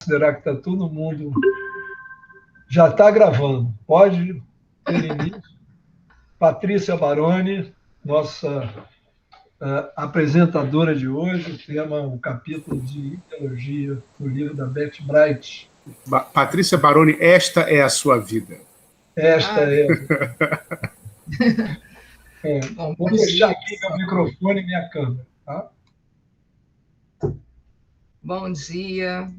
Considerar que está todo mundo... Já está gravando. Pode ter início. Patrícia Baroni, nossa apresentadora de hoje, o tema, o capítulo de ideologia do livro da Beth Bright. Patrícia Baroni, esta é a sua vida. Esta é. Bom, Vou deixar aqui meu microfone e minha câmera. Tá? Bom dia.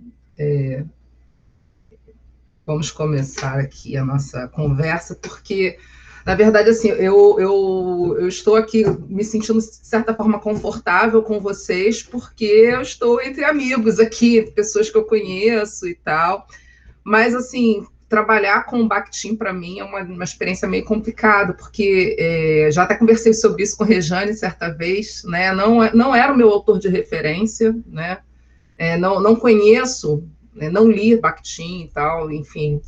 Vamos começar aqui a nossa conversa, porque, na verdade, assim, eu estou aqui me sentindo, de certa forma, confortável com vocês, porque eu estou entre amigos aqui, pessoas que eu conheço e tal. Mas, assim, trabalhar com o Bakhtin, para mim, é uma experiência meio complicada, porque já até conversei sobre isso com Rejane certa vez, né? Não era o meu autor de referência, né? Não conheço, né? Não li Bakhtin e tal, enfim.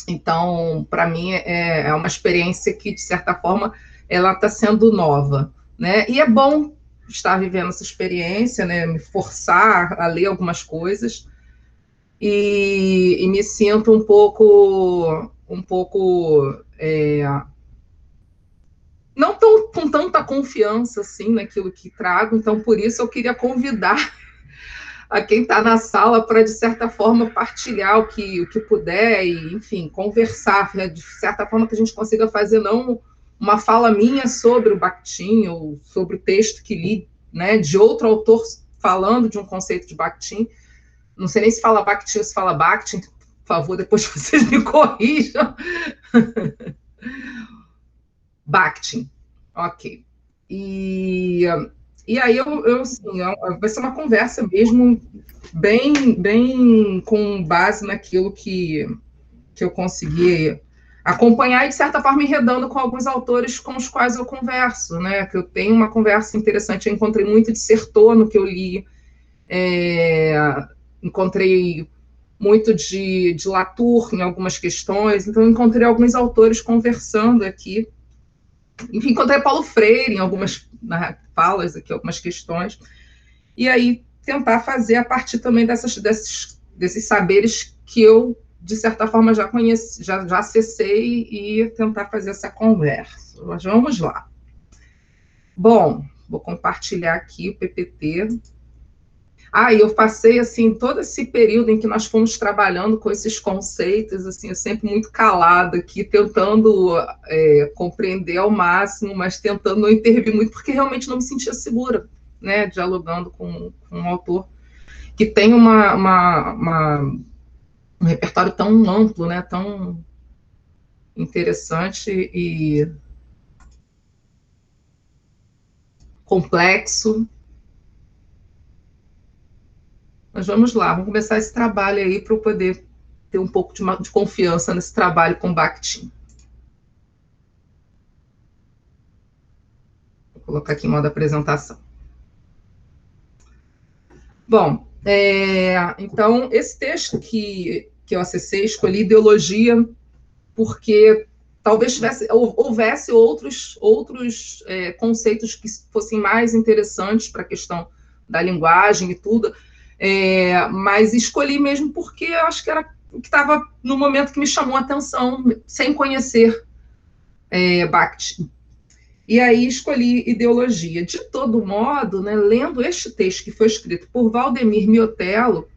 Então, para mim, é uma experiência que, de certa forma, ela está sendo nova, né? E é bom estar vivendo essa experiência, né? Me forçar a ler algumas coisas, e me sinto um pouco não tão com tanta confiança assim naquilo que trago. Então, por isso eu queria convidar a quem está na sala para, de certa forma, partilhar o que puder e, enfim, conversar, né? De certa forma que a gente consiga fazer não uma fala minha sobre o Bakhtin ou sobre o texto que li, né, de outro autor falando de um conceito de Bakhtin. Não sei nem se fala Bakhtin ou se fala Bakhtin, por favor, depois vocês me corrijam. Bakhtin, ok. E aí assim, vai ser uma conversa mesmo bem com base naquilo que eu consegui acompanhar e, de certa forma, enredando com alguns autores com os quais eu converso, né? Que eu tenho uma conversa interessante, eu encontrei muito de Certeau no que eu li, encontrei muito de Latour em algumas questões, então encontrei alguns autores conversando aqui. Enfim, encontrei Paulo Freire em algumas falas aqui, algumas questões. E aí tentar fazer a partir também desses saberes que eu, de certa forma, já conheci, já acessei, e tentar fazer essa conversa. Mas vamos lá. Bom, vou compartilhar aqui o PPT. E eu passei, assim, todo esse período em que nós fomos trabalhando com esses conceitos, assim, eu sempre muito calada aqui, tentando compreender ao máximo, mas tentando não intervir muito, porque realmente não me sentia segura, né, dialogando com um autor que tem um repertório tão amplo, né, tão interessante e complexo. Mas vamos lá, vamos começar esse trabalho aí para eu poder ter um pouco de confiança nesse trabalho com Bakhtin. Vou colocar aqui em modo apresentação. Bom, então, esse texto que eu acessei, escolhi ideologia, porque talvez houvesse outros conceitos que fossem mais interessantes para a questão da linguagem e tudo, mas escolhi mesmo porque eu acho que era o que estava no momento que me chamou a atenção, sem conhecer Bakhtin. E aí escolhi ideologia. De todo modo, né, lendo este texto que foi escrito por Valdemir Miotello,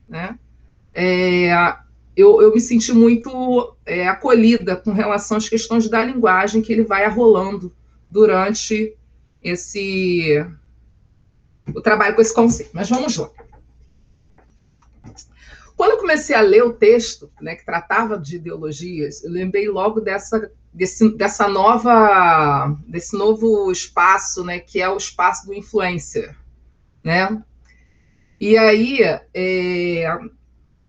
né, eu me senti muito acolhida com relação às questões da linguagem que ele vai arrolando durante o trabalho com esse conceito. Mas vamos lá. Quando eu comecei a ler o texto, né, que tratava de ideologias, eu lembrei logo desse novo espaço, né, que é o espaço do influencer, né? E aí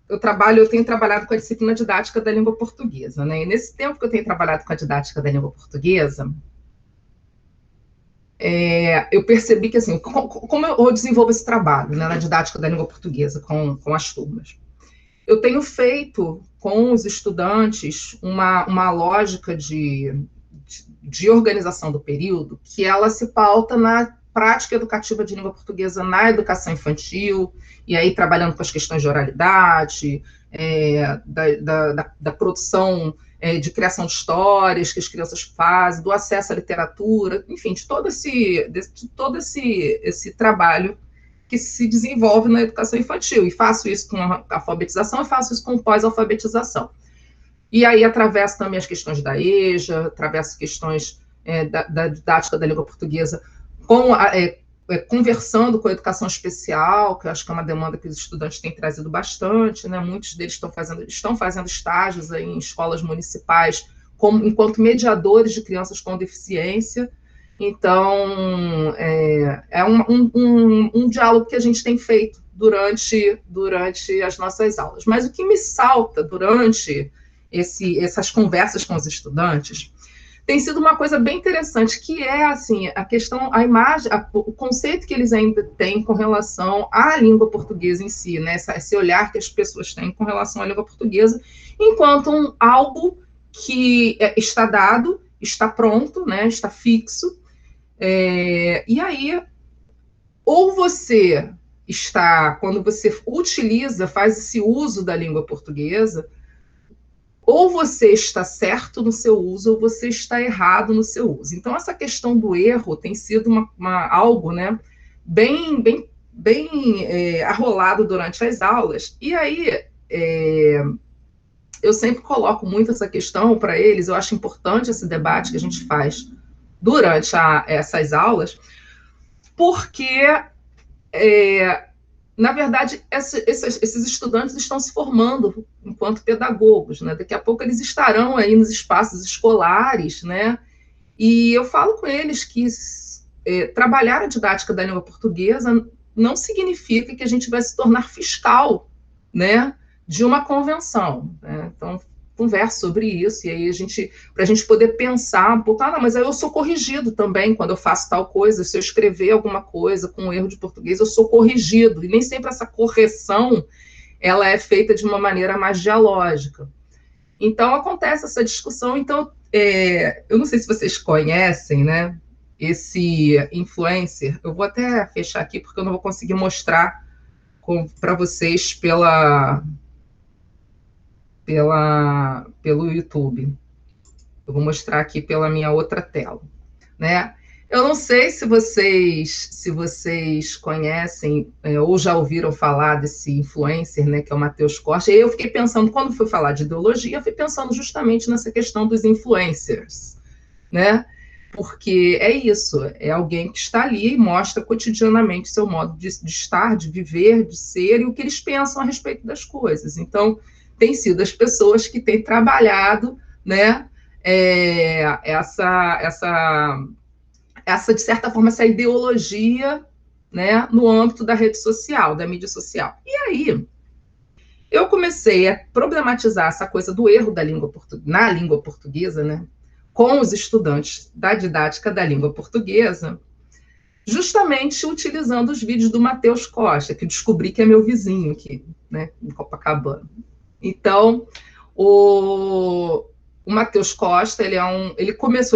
eu tenho trabalhado com a disciplina didática da língua portuguesa, né? E nesse tempo que eu tenho trabalhado com a didática da língua portuguesa, eu percebi que, assim, como eu desenvolvo esse trabalho, né, na didática da língua portuguesa com as turmas, eu tenho feito com os estudantes uma lógica de organização do período que ela se pauta prática educativa de língua portuguesa na educação infantil, e aí trabalhando com as questões de oralidade, da produção de criação de histórias que as crianças fazem, do acesso à literatura, enfim, de todo esse trabalho que se desenvolve na educação infantil. E faço isso com a alfabetização e faço isso com pós-alfabetização. E aí atravesso também as questões da EJA, atravesso questões da didática da língua portuguesa, conversando com a educação especial, que eu acho que é uma demanda que os estudantes têm trazido bastante, né? Muitos deles estão fazendo estágios aí em escolas municipais enquanto mediadores de crianças com deficiência. Então, é um diálogo que a gente tem feito durante as nossas aulas. Mas o que me salta durante essas conversas com os estudantes tem sido uma coisa bem interessante, que é assim, a questão, a imagem, o conceito que eles ainda têm com relação à língua portuguesa em si, né? Esse olhar que as pessoas têm com relação à língua portuguesa, enquanto algo que está dado, está pronto, né? Está fixo. E aí, ou você quando você faz esse uso da língua portuguesa, ou você está certo no seu uso, ou você está errado no seu uso. Então, essa questão do erro tem sido algo, né, bem arrolado durante as aulas. E aí, eu sempre coloco muito essa questão para eles, eu acho importante esse debate que a gente faz durante essas aulas, porque na verdade, esses estudantes estão se formando enquanto pedagogos, né? Daqui a pouco eles estarão aí nos espaços escolares, né? E eu falo com eles que trabalhar a didática da língua portuguesa não significa que a gente vai se tornar fiscal, né, de uma convenção, né? Então, converso sobre isso, e aí para a gente poder pensar um pouco, mas aí eu sou corrigido também quando eu faço tal coisa, se eu escrever alguma coisa com um erro de português, eu sou corrigido, e nem sempre essa correção, ela é feita de uma maneira mais dialógica. Então, acontece essa discussão, então, eu não sei se vocês conhecem, né, esse influencer, eu vou até fechar aqui, porque eu não vou conseguir mostrar para vocês pelo YouTube. Eu vou mostrar aqui pela minha outra tela, né? Eu não sei se vocês conhecem ou já ouviram falar desse influencer, né, que é o Matheus Costa. E eu fiquei pensando, quando fui falar de ideologia, eu fui pensando justamente nessa questão dos influencers, né? Porque é isso, é alguém que está ali e mostra cotidianamente seu modo de estar, de viver, de ser e o que eles pensam a respeito das coisas. Então, tem sido as pessoas que têm trabalhado, né, de certa forma, essa ideologia, né, no âmbito da rede social, da mídia social. E aí, eu comecei a problematizar essa coisa do erro na língua portuguesa, né, com os estudantes da didática da língua portuguesa, justamente utilizando os vídeos do Matheus Costa, que descobri que é meu vizinho aqui, né, em Copacabana. Então, o Matheus Costa, ele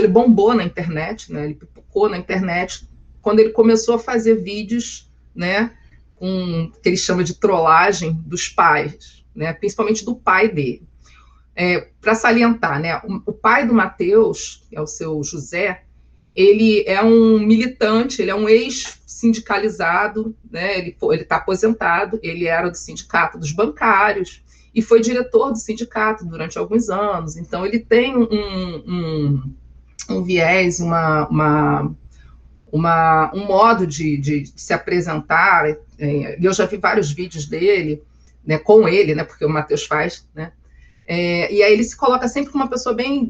bombou na internet, né? Ele pipocou na internet quando ele começou a fazer vídeos, né, que ele chama de trollagem dos pais, né, principalmente do pai dele. Para salientar, né, o pai do Matheus, que é o seu José, ele é um militante, ele é um ex-sindicalizado, né, ele está aposentado, ele era do sindicato dos bancários, e foi diretor do sindicato durante alguns anos, então ele tem um viés, um modo de se apresentar, e eu já vi vários vídeos dele, né, com ele, né, porque o Matheus faz, né, e aí ele se coloca sempre como uma pessoa bem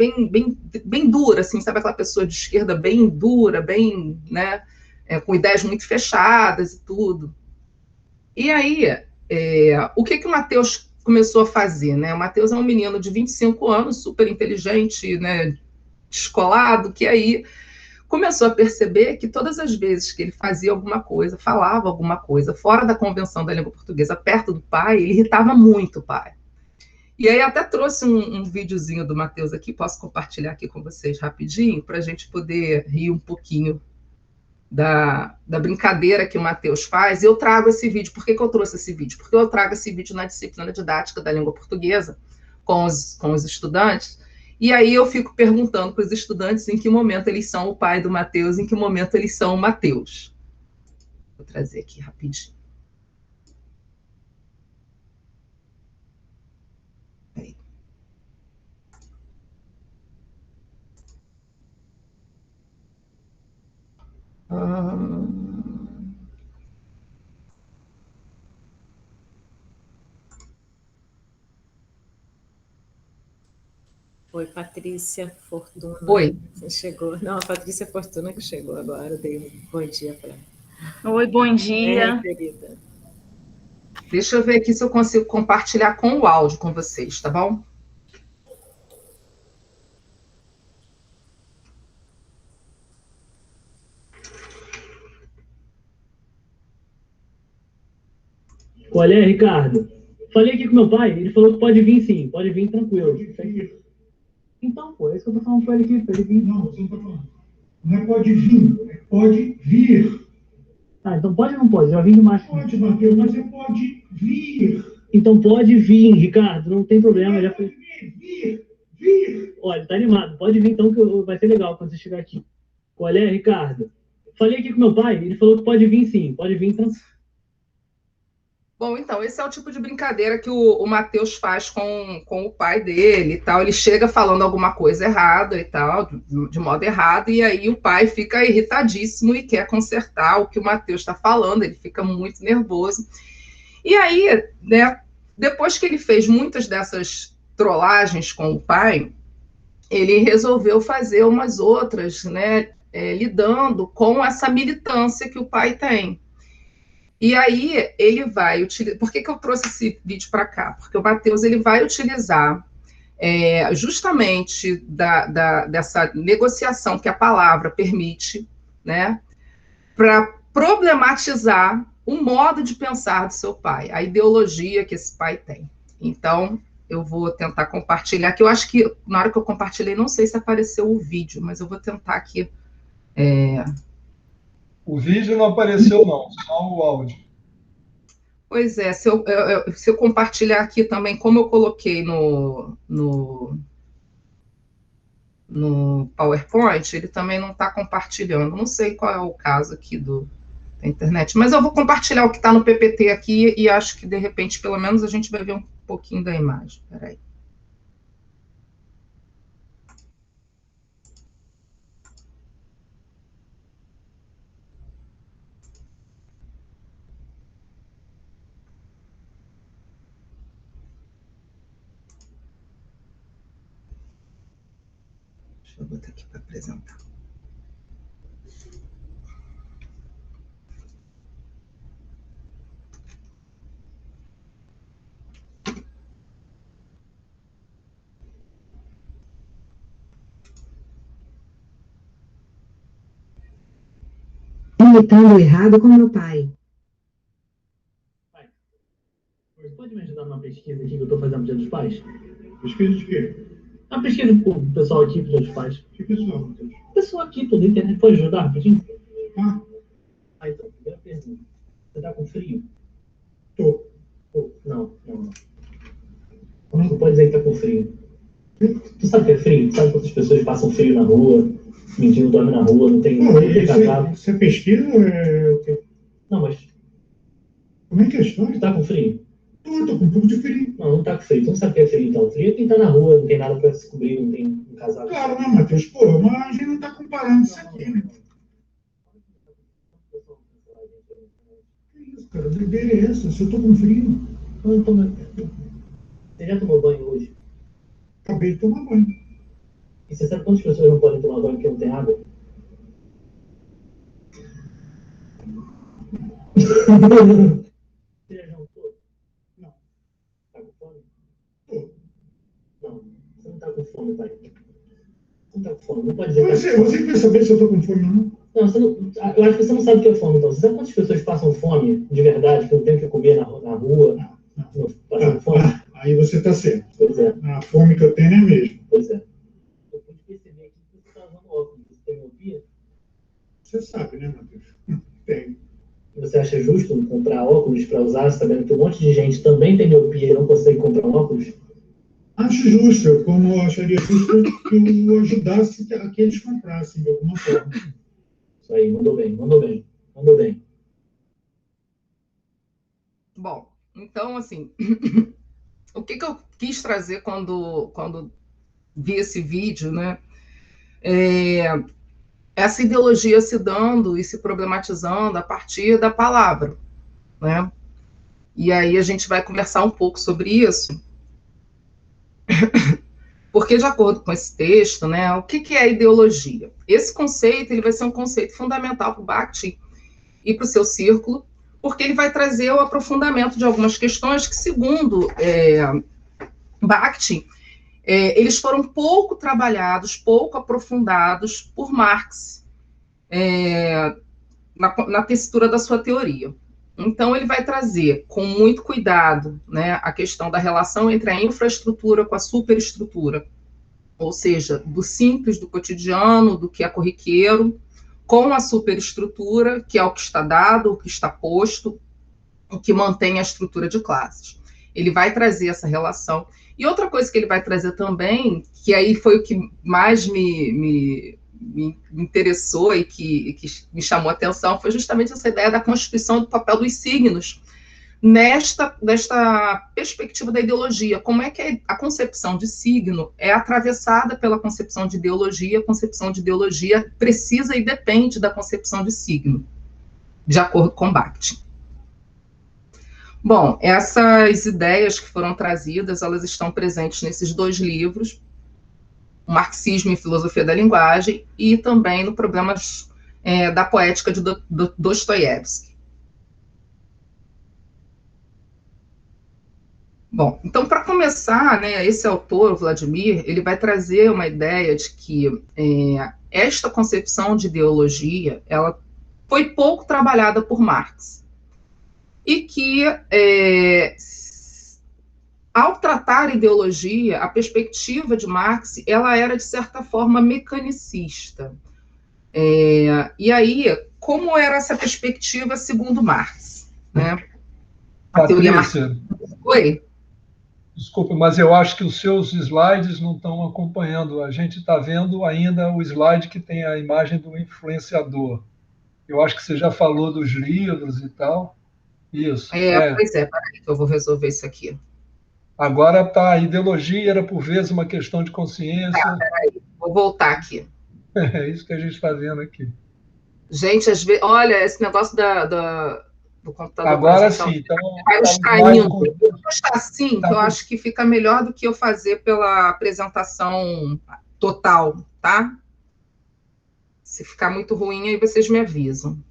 dura, assim, sabe, aquela pessoa de esquerda bem dura, bem, né, com ideias muito fechadas e tudo. E aí, o que o Matheus começou a fazer, né? O Matheus é um menino de 25 anos, super inteligente, né, descolado, que aí começou a perceber que todas as vezes que ele fazia alguma coisa, falava alguma coisa fora da convenção da língua portuguesa, perto do pai, ele irritava muito o pai. E aí até trouxe um videozinho do Matheus aqui, posso compartilhar aqui com vocês rapidinho, para a gente poder rir um pouquinho da brincadeira que o Matheus faz, eu trago esse vídeo. Por que eu trouxe esse vídeo? Porque eu trago esse vídeo na disciplina didática da língua portuguesa com os estudantes, e aí eu fico perguntando para os estudantes em que momento eles são o pai do Matheus, em que momento eles são o Matheus. Vou trazer aqui rapidinho. Aí. Oi, Patrícia Fortuna. Oi. Você chegou. Não, a Patrícia Fortuna que chegou agora. Eu dei um bom dia para ela. Oi, bom dia. Querida. Deixa eu ver aqui se eu consigo compartilhar com o áudio com vocês, tá bom? Qual é, Ricardo? Falei aqui com meu pai, ele falou que pode vir sim, pode vir tranquilo. Então, pô, é isso que eu tô falando com ele aqui, pra ele vir. Não, você não tá falando. Não é pode vir, é pode vir. Ah, então pode ou não pode? Já vim demais. Pode, Matheus, mas é pode vir. Então pode vir, Ricardo, não tem problema. Já foi. Vir. Olha, tá animado, pode vir então, que vai ser legal quando você chegar aqui. Qual é, Ricardo? Falei aqui com meu pai, ele falou que pode vir sim, pode vir tranquilo. Bom, então, esse é o tipo de brincadeira que o Matheus faz com o pai dele e tal. Ele chega falando alguma coisa errada e tal, de modo errado, e aí o pai fica irritadíssimo e quer consertar o que o Matheus está falando, ele fica muito nervoso. E aí, né, depois que ele fez muitas dessas trollagens com o pai, ele resolveu fazer umas outras, né, lidando com essa militância que o pai tem. E aí ele vai utilizar... Por que eu trouxe esse vídeo para cá? Porque o Matheus ele vai utilizar justamente dessa negociação que a palavra permite, né, para problematizar o modo de pensar do seu pai, a ideologia que esse pai tem. Então, eu vou tentar compartilhar, que eu acho que na hora que eu compartilhei, não sei se apareceu o vídeo, mas eu vou tentar aqui... O vídeo não apareceu, não, só o áudio. Pois é, se eu compartilhar aqui também, como eu coloquei no PowerPoint, ele também não está compartilhando. Não sei qual é o caso aqui da internet, mas eu vou compartilhar o que está no PPT aqui e acho que, de repente, pelo menos a gente vai ver um pouquinho da imagem. Espera aí. Deixa eu botar aqui para apresentar. Imitando o errado com meu pai. Pai, você pode me ajudar numa pesquisa aqui que eu estou fazendo pro Dia dos Pais? Pesquisa de quê? Uma pesquisa com o pessoal aqui pro Dia dos Pais. Que pessoal, Matheus? O pessoal aqui, toda a internet, pode ajudar rapidinho? Ah, Então, primeira pergunta. Você tá com frio? tô. Pô, não. Não pode dizer que tá com frio. Tu sabe o que é frio? Tu sabe quantas pessoas passam frio na rua? Mendigo dorme na rua, não tem casaco. Você pesquisa ou é o quê? Não, mas Como é que é a história? tu tá com frio? Tô com um pouco de frio. Não tá com frio. Tu não sabe o que é frio, então. Frio é quem tá na rua, não tem nada pra se cobrir, não tem um casaco. Claro, né, Matheus? Pô, mas a gente não tá comparando isso aqui, né? Que isso, cara? Doideira é essa? Se eu tô com frio, Então, você já tomou banho hoje? acabei de tomar banho. E você sabe quantas pessoas não podem tomar banho porque não tem água? Você já jantou? Não. Tá com fome? Tô. Não, você não tá com fome, pai. Não tá com fome, não pode dizer que Você que vai saber se eu tô com fome ou não? Não, você não, eu acho que você não sabe o que é fome, então. Você sabe quantas pessoas passam fome de verdade, que não tem o que comer na rua, passam fome? Aí você tá certo. Pois é, A fome que eu tenho é a mesma. pois é. Eu pude perceber aqui que você tá usando óculos. Você tem miopia? Você sabe, né, Matheus? comprar óculos para usar, sabendo que um monte de gente também tem miopia e não consegue comprar óculos? Acho justo, como eu acharia justo que eu ajudasse a que eles comprassem de alguma forma. Isso aí, mandou bem, mandou bem, mandou bem. Bom, então, assim, o que eu quis trazer quando vi esse vídeo, né? Essa ideologia se dando e se problematizando a partir da palavra, né? E aí a gente vai conversar um pouco sobre isso, porque de acordo com esse texto, né, o que é ideologia? Esse conceito ele vai ser um conceito fundamental para o Bakhtin e para o seu círculo, porque ele vai trazer o aprofundamento de algumas questões que, segundo Bakhtin, eles foram pouco trabalhados, pouco aprofundados por Marx na textura da sua teoria. Então, ele vai trazer com muito cuidado, né, a questão da relação entre a infraestrutura com a superestrutura, ou seja, do simples, do cotidiano, do que é corriqueiro, com a superestrutura, que é o que está dado, o que está posto, o que mantém a estrutura de classes. Ele vai trazer essa relação. E outra coisa que ele vai trazer também, que aí foi o que mais me interessou e que me chamou a atenção, foi justamente essa ideia da constituição do papel dos signos nesta perspectiva da ideologia. Como é que a concepção de signo é atravessada pela concepção de ideologia, a concepção de ideologia precisa e depende da concepção de signo, de acordo com Bakhtin. Bom, essas ideias que foram trazidas, elas estão presentes nesses dois livros, o Marxismo e Filosofia da Linguagem, e também no Problemas da Poética de Dostoiévski. Bom, então, para começar, né, esse autor, o Vladimir, ele vai trazer uma ideia de que esta concepção de ideologia, ela foi pouco trabalhada por Marx, e que, ao tratar ideologia, a perspectiva de Marx, ela era, de certa forma, mecanicista. E aí, como era essa perspectiva segundo Marx? Né? A teoria marxista. Oi? Desculpe, mas eu acho que os seus slides não estão acompanhando. A gente está vendo ainda o slide que tem a imagem do influenciador. Eu acho que você já falou dos livros e tal. Isso. Pois é, peraí que eu vou resolver isso aqui. Agora tá, a ideologia era por vezes uma questão de consciência. Peraí, vou voltar aqui. É isso que a gente está vendo aqui. Gente, às vezes, olha, esse negócio do computador. Agora sim, então. Vai os caindo. Vou postar assim, que eu acho que fica melhor do que eu fazer pela apresentação total, tá? Se ficar muito ruim, aí vocês me avisam.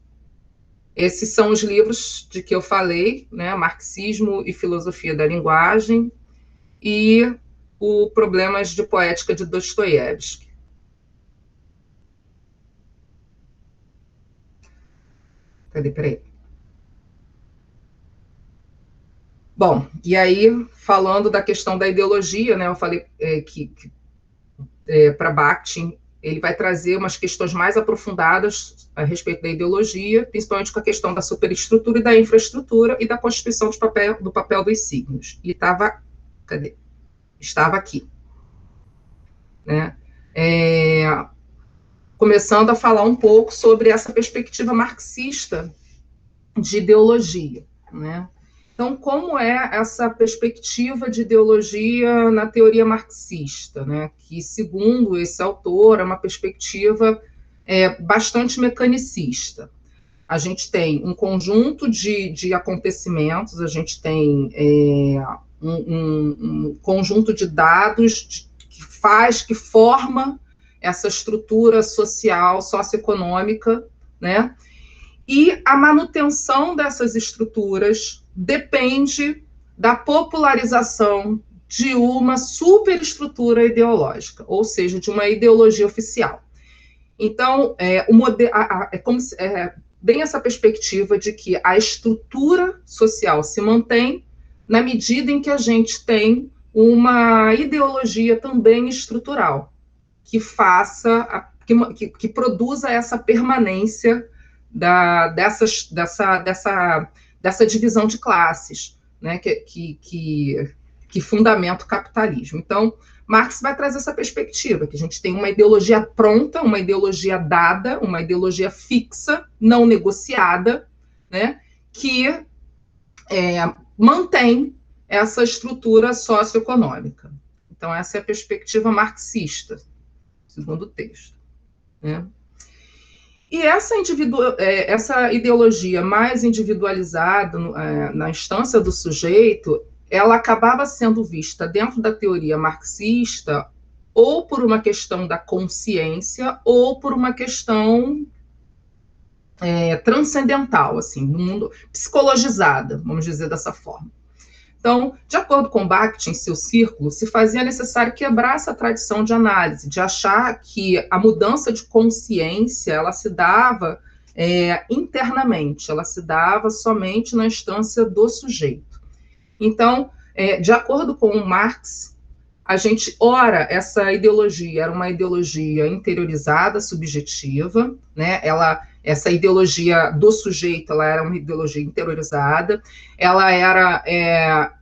Esses são os livros de que eu falei, né? Marxismo e Filosofia da Linguagem e o Problemas de Poética de Dostoiévski. Peraí. Bom, e aí, falando da questão da ideologia, né? Eu falei que para Bakhtin, ele vai trazer umas questões mais aprofundadas a respeito da ideologia, principalmente com a questão da superestrutura e da infraestrutura e da constituição do papel dos signos. E estava aqui. Né? Começando a falar um pouco sobre essa perspectiva marxista de ideologia. Né? Então, como é essa perspectiva de ideologia na teoria marxista, né? Que, segundo esse autor, é uma perspectiva bastante mecanicista. A gente tem um conjunto de acontecimentos, a gente tem um conjunto de dados que forma essa estrutura social, socioeconômica, né? E a manutenção dessas estruturas depende da popularização de uma superestrutura ideológica, ou seja, de uma ideologia oficial. Então, bem essa perspectiva de que a estrutura social se mantém na medida em que a gente tem uma ideologia também estrutural, que produza essa permanência dessa dessa divisão de classes, né, que fundamenta o capitalismo. Então, Marx vai trazer essa perspectiva, que a gente tem uma ideologia pronta, uma ideologia dada, uma ideologia fixa, não negociada, né, que mantém essa estrutura socioeconômica. Então, essa é a perspectiva marxista, segundo o texto, né? E essa ideologia mais individualizada na instância do sujeito, ela acabava sendo vista dentro da teoria marxista ou por uma questão da consciência ou por uma questão transcendental, assim, do mundo psicologizada, vamos dizer dessa forma. Então, de acordo com Bakhtin, em seu círculo, se fazia necessário quebrar essa tradição de análise, de achar que a mudança de consciência, ela se dava internamente, ela se dava somente na instância do sujeito. Então, de acordo com Marx, a gente, ora, essa ideologia era uma ideologia interiorizada, subjetiva, né? Essa ideologia do sujeito, ela era uma ideologia interiorizada, ela era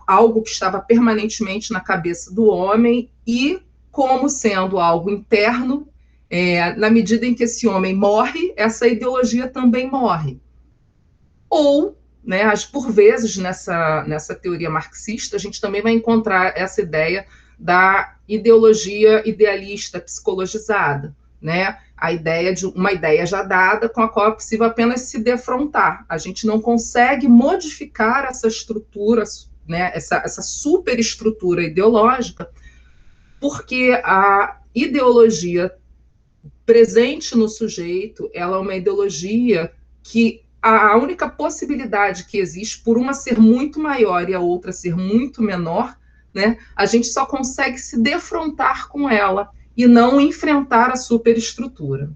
algo que estava permanentemente na cabeça do homem e, como sendo algo interno, na medida em que esse homem morre, essa ideologia também morre. Ou, né, por vezes, nessa teoria marxista, a gente também vai encontrar essa ideia da ideologia idealista psicologizada, né? A ideia de uma ideia já dada com a qual é possível apenas se defrontar. A gente não consegue modificar essa estrutura, né, essa superestrutura ideológica, porque a ideologia presente no sujeito, ela é uma ideologia que a única possibilidade que existe, por uma ser muito maior e a outra ser muito menor, né, a gente só consegue se defrontar com ela e não enfrentar a superestrutura.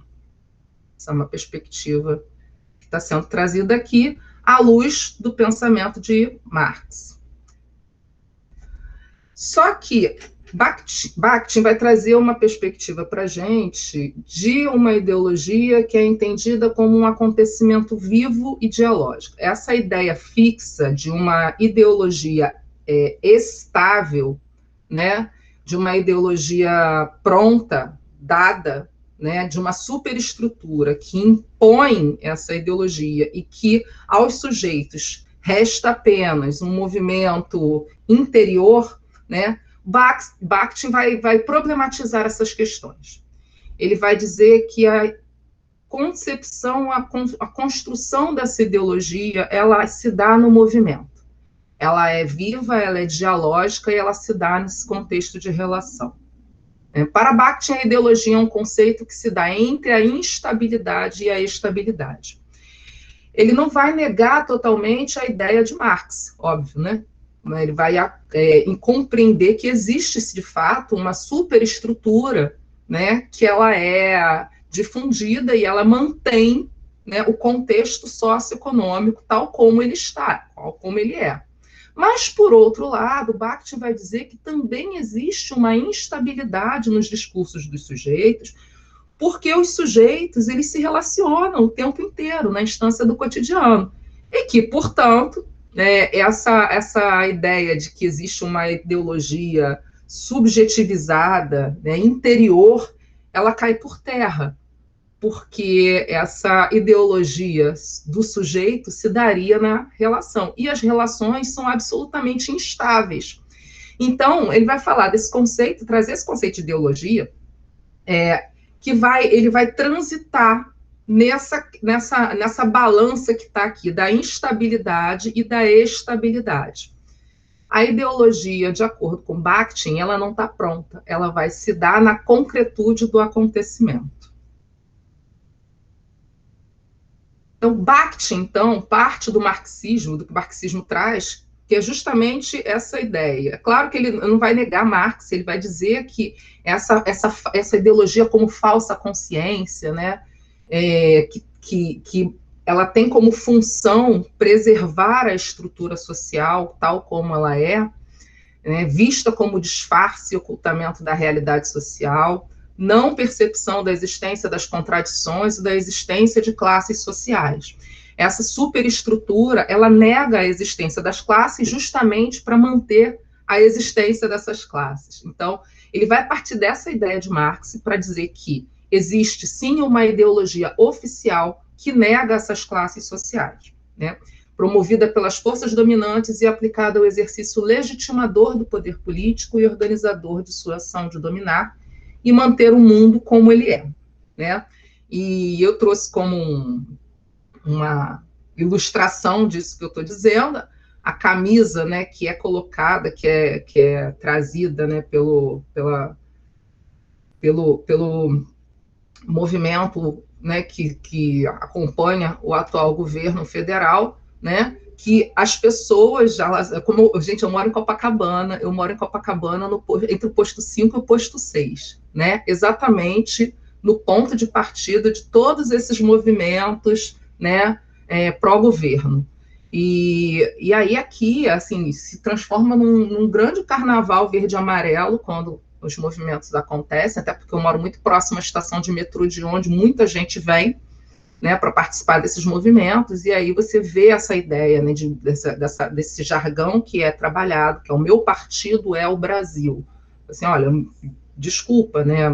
Essa é uma perspectiva que está sendo trazida aqui à luz do pensamento de Marx. Só que Bakhtin vai trazer uma perspectiva para a gente de uma ideologia que é entendida como um acontecimento vivo e dialógico. Essa ideia fixa de uma ideologia estável, né, de uma ideologia pronta, dada, né, de uma superestrutura que impõe essa ideologia e que aos sujeitos resta apenas um movimento interior, né, Bakhtin vai problematizar essas questões. Ele vai dizer que a concepção, a construção dessa ideologia, ela se dá no movimento. Ela é viva, ela é dialógica e ela se dá nesse contexto de relação. Para Bakhtin, a ideologia é um conceito que se dá entre a instabilidade e a estabilidade. Ele não vai negar totalmente a ideia de Marx, óbvio, né? Ele vai compreender que existe, de fato, uma superestrutura, né, que ela é difundida e ela mantém, né, o contexto socioeconômico tal como ele está, tal como ele é. Mas, por outro lado, Bakhtin vai dizer que também existe uma instabilidade nos discursos dos sujeitos, porque os sujeitos eles se relacionam o tempo inteiro na instância do cotidiano, e que, portanto, essa ideia de que existe uma ideologia subjetivizada, né, interior, ela cai por terra, porque essa ideologia do sujeito se daria na relação, e as relações são absolutamente instáveis. Então, ele vai falar desse conceito, trazer esse conceito de ideologia, ele vai transitar nessa balança que está aqui, da instabilidade e da estabilidade. A ideologia, de acordo com Bakhtin, ela não está pronta, ela vai se dar na concretude do acontecimento. Então, Bakhtin, parte do marxismo, do que o marxismo traz, que é justamente essa ideia. Claro que ele não vai negar Marx, ele vai dizer que essa ideologia como falsa consciência, né, que ela tem como função preservar a estrutura social tal como ela é, né, vista como disfarce e ocultamento da realidade social, não percepção da existência das contradições e da existência de classes sociais. essa superestrutura, ela nega a existência das classes justamente para manter a existência dessas classes. Então, ele vai partir dessa ideia de Marx para dizer que existe, sim, uma ideologia oficial que nega essas classes sociais, né? Promovida pelas forças dominantes e aplicada ao exercício legitimador do poder político e organizador de sua ação de dominar e manter o mundo como ele é, né? E eu trouxe como uma ilustração disso que eu estou dizendo, a camisa, né, que é colocada, que é trazida, né, pelo movimento, né, que acompanha o atual governo federal, né, que as pessoas, gente, eu moro em Copacabana, entre o posto 5 e o posto 6, né, exatamente no ponto de partida de todos esses movimentos, né, pró-governo. E aí aqui, assim, se transforma num grande carnaval verde e amarelo quando os movimentos acontecem, até porque eu moro muito próximo à estação de metrô, de onde muita gente vem, né, para participar desses movimentos, e aí você vê essa ideia, né, desse jargão que é trabalhado, que é o meu partido é o Brasil. Assim, olha, desculpa, né,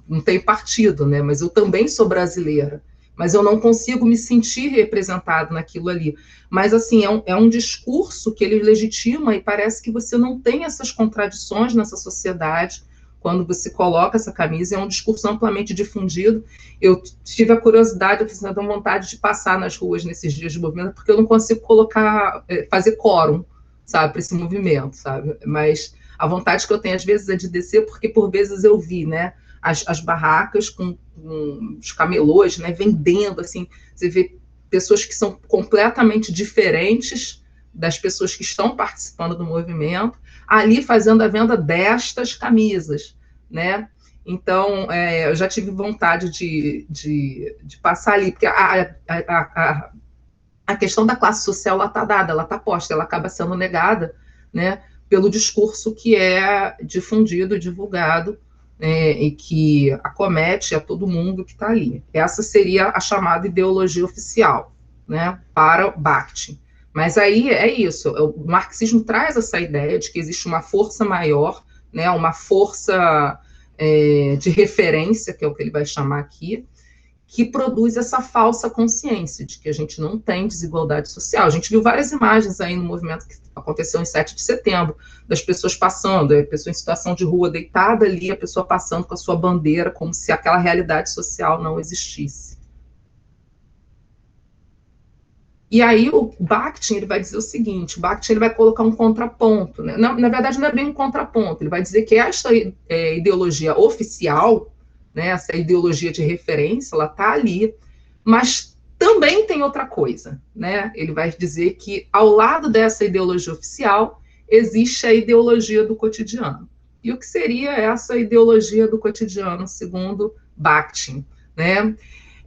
não tem partido, né, mas eu também sou brasileira, mas eu não consigo me sentir representado naquilo ali. Mas, assim, é um discurso que ele legitima e parece que você não tem essas contradições nessa sociedade quando você coloca essa camisa, é um discurso amplamente difundido. Eu tive a curiosidade, eu fiz a vontade de passar nas ruas nesses dias de movimento, porque eu não consigo fazer quórum, sabe, para esse movimento, sabe? Mas a vontade que eu tenho, às vezes, é de descer, porque, por vezes, eu vi, né, as barracas com os camelôs, né, vendendo, assim, você vê pessoas que são completamente diferentes das pessoas que estão participando do movimento, ali fazendo a venda destas camisas, né? Então, eu já tive vontade de passar ali, porque a questão da classe social, ela está dada, ela está posta, ela acaba sendo negada, né, pelo discurso que é difundido, divulgado, e que acomete a todo mundo que está ali. Essa seria a chamada ideologia oficial, né, para Bakhtin. Mas aí é isso, o marxismo traz essa ideia de que existe uma força maior, né, uma força de referência, que é o que ele vai chamar aqui, que produz essa falsa consciência de que a gente não tem desigualdade social. A gente viu várias imagens aí no movimento que aconteceu em 7 de setembro, das pessoas passando, a pessoa em situação de rua deitada ali, a pessoa passando com a sua bandeira, como se aquela realidade social não existisse. E aí o Bakhtin, ele vai dizer o seguinte, o Bakhtin, ele vai colocar um contraponto, né? Na verdade não é bem um contraponto, ele vai dizer que esta ideologia oficial, né, essa ideologia de referência, ela está ali, mas também tem outra coisa, né? Ele vai dizer que ao lado dessa ideologia oficial existe a ideologia do cotidiano. E o que seria essa ideologia do cotidiano, segundo Bakhtin, né?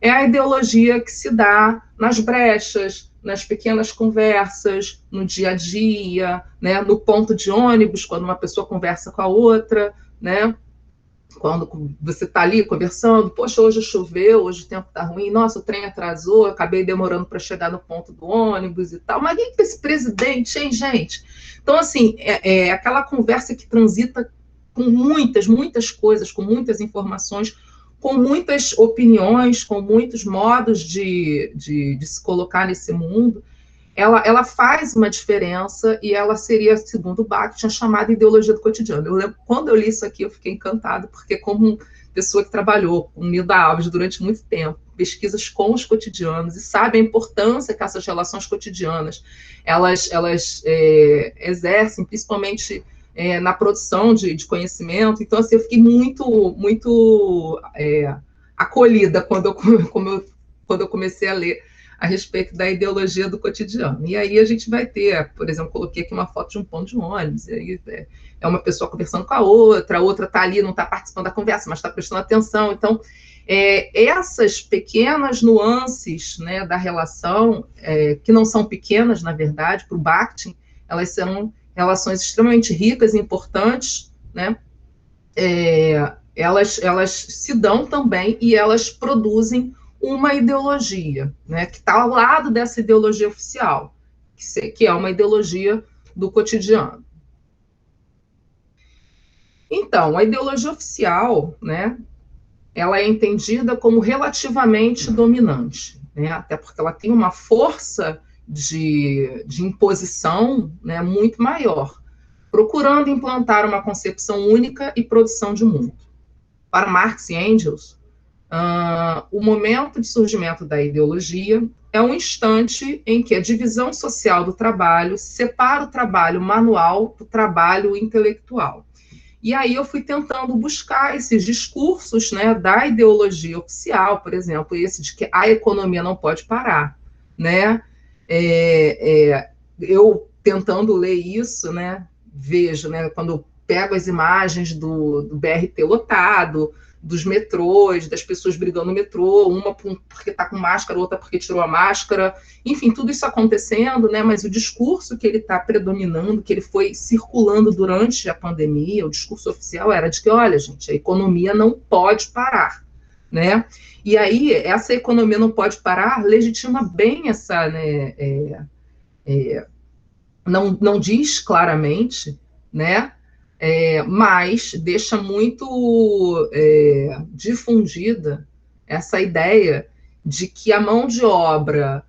É a ideologia que se dá nas brechas, nas pequenas conversas, no dia a dia, né? No ponto de ônibus, quando uma pessoa conversa com a outra, né? Quando você está ali conversando, poxa, hoje choveu, hoje o tempo está ruim, nossa, o trem atrasou, eu acabei demorando para chegar no ponto do ônibus e tal, mas quem que é esse presidente, hein, gente? Então, assim, é aquela conversa que transita com muitas coisas, com muitas informações, com muitas opiniões, com muitos modos de se colocar nesse mundo. Ela faz uma diferença e ela seria, segundo Bakhtin, chamada ideologia do cotidiano. Eu lembro, quando eu li isso aqui, eu fiquei encantada, porque como pessoa que trabalhou com Nilda Alves durante muito tempo, pesquisas com os cotidianos, e sabe a importância que essas relações cotidianas, elas exercem, principalmente na produção de conhecimento. Então, assim, eu fiquei muito acolhida quando eu comecei a ler a respeito da ideologia do cotidiano. E aí a gente vai ter, por exemplo, coloquei aqui uma foto de um ponto de ônibus, e aí é uma pessoa conversando com a outra está ali, não está participando da conversa, mas está prestando atenção. Então, essas pequenas nuances, né, da relação, que não são pequenas, na verdade, para o Bakhtin, elas são relações extremamente ricas e importantes, né? Elas se dão também e elas produzem uma ideologia, né, que está ao lado dessa ideologia oficial, que é uma ideologia do cotidiano. Então, a ideologia oficial, né, ela é entendida como relativamente dominante, né, até porque ela tem uma força de imposição, né, muito maior, procurando implantar uma concepção única e produção de mundo. Para Marx e Engels, o momento de surgimento da ideologia é um instante em que a divisão social do trabalho separa o trabalho manual do trabalho intelectual. E aí eu fui tentando buscar esses discursos, né, da ideologia oficial, por exemplo, esse de que a economia não pode parar, né? Eu tentando ler isso, né, vejo, né, quando eu pego as imagens do BRT lotado, dos metrôs, das pessoas brigando no metrô, uma porque está com máscara, outra porque tirou a máscara, enfim, tudo isso acontecendo, né? Mas o discurso que ele está predominando, que ele foi circulando durante a pandemia, o discurso oficial era de que, olha, gente, a economia não pode parar, né? E aí, essa economia não pode parar legitima bem essa, né? Não diz claramente, né? Mas deixa muito difundida essa ideia de que a mão de obra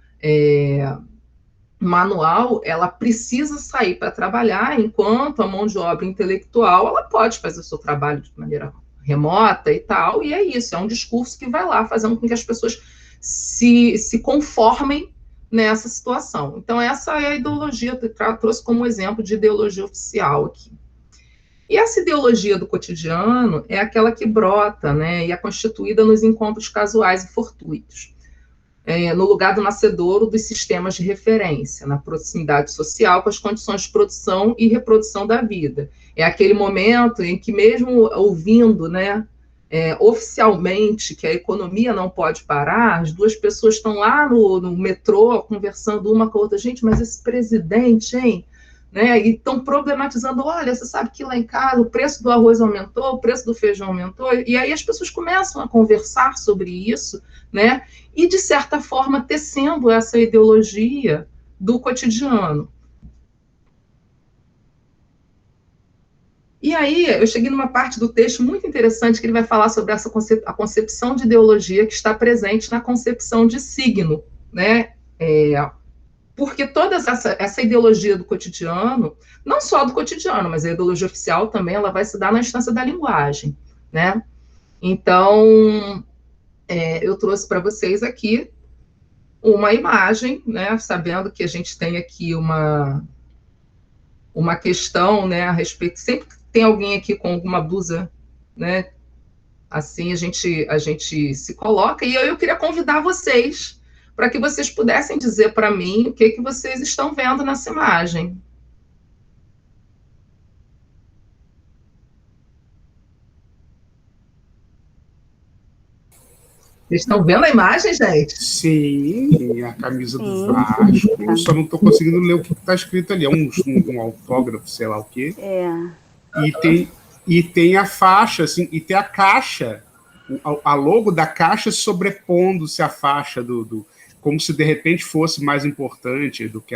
manual, ela precisa sair para trabalhar, enquanto a mão de obra intelectual, ela pode fazer o seu trabalho de maneira remota e tal, e é isso, é um discurso que vai lá fazendo com que as pessoas se conformem nessa situação. Então, essa é a ideologia, eu trouxe como exemplo de ideologia oficial aqui. E essa ideologia do cotidiano é aquela que brota, né, e é constituída nos encontros casuais e fortuitos, no lugar do nascedouro dos sistemas de referência, na proximidade social com as condições de produção e reprodução da vida. É aquele momento em que, mesmo ouvindo, né, oficialmente que a economia não pode parar, as duas pessoas estão lá no metrô conversando uma com a outra, gente, mas esse presidente, hein? Né, e estão problematizando, olha, você sabe que lá em casa o preço do arroz aumentou, o preço do feijão aumentou, e aí as pessoas começam a conversar sobre isso, né, e de certa forma tecendo essa ideologia do cotidiano. E aí eu cheguei numa parte do texto muito interessante que ele vai falar sobre a concepção de ideologia que está presente na concepção de signo, né, porque toda essa ideologia do cotidiano, não só do cotidiano, mas a ideologia oficial também, ela vai se dar na instância da linguagem, né? Então, eu trouxe para vocês aqui uma imagem, né? Sabendo que a gente tem aqui uma questão, né, a respeito, sempre que tem alguém aqui com alguma blusa, né? Assim a gente se coloca, e eu queria convidar vocês para que vocês pudessem dizer para mim o que vocês estão vendo nessa imagem. Vocês estão vendo a imagem, gente? Sim, a camisa do Vasco. Só não estou conseguindo ler o que está escrito ali. É um autógrafo, sei lá o quê. E tem a faixa, assim, e tem a caixa, a logo da caixa sobrepondo-se à faixa como se de repente fosse mais importante do que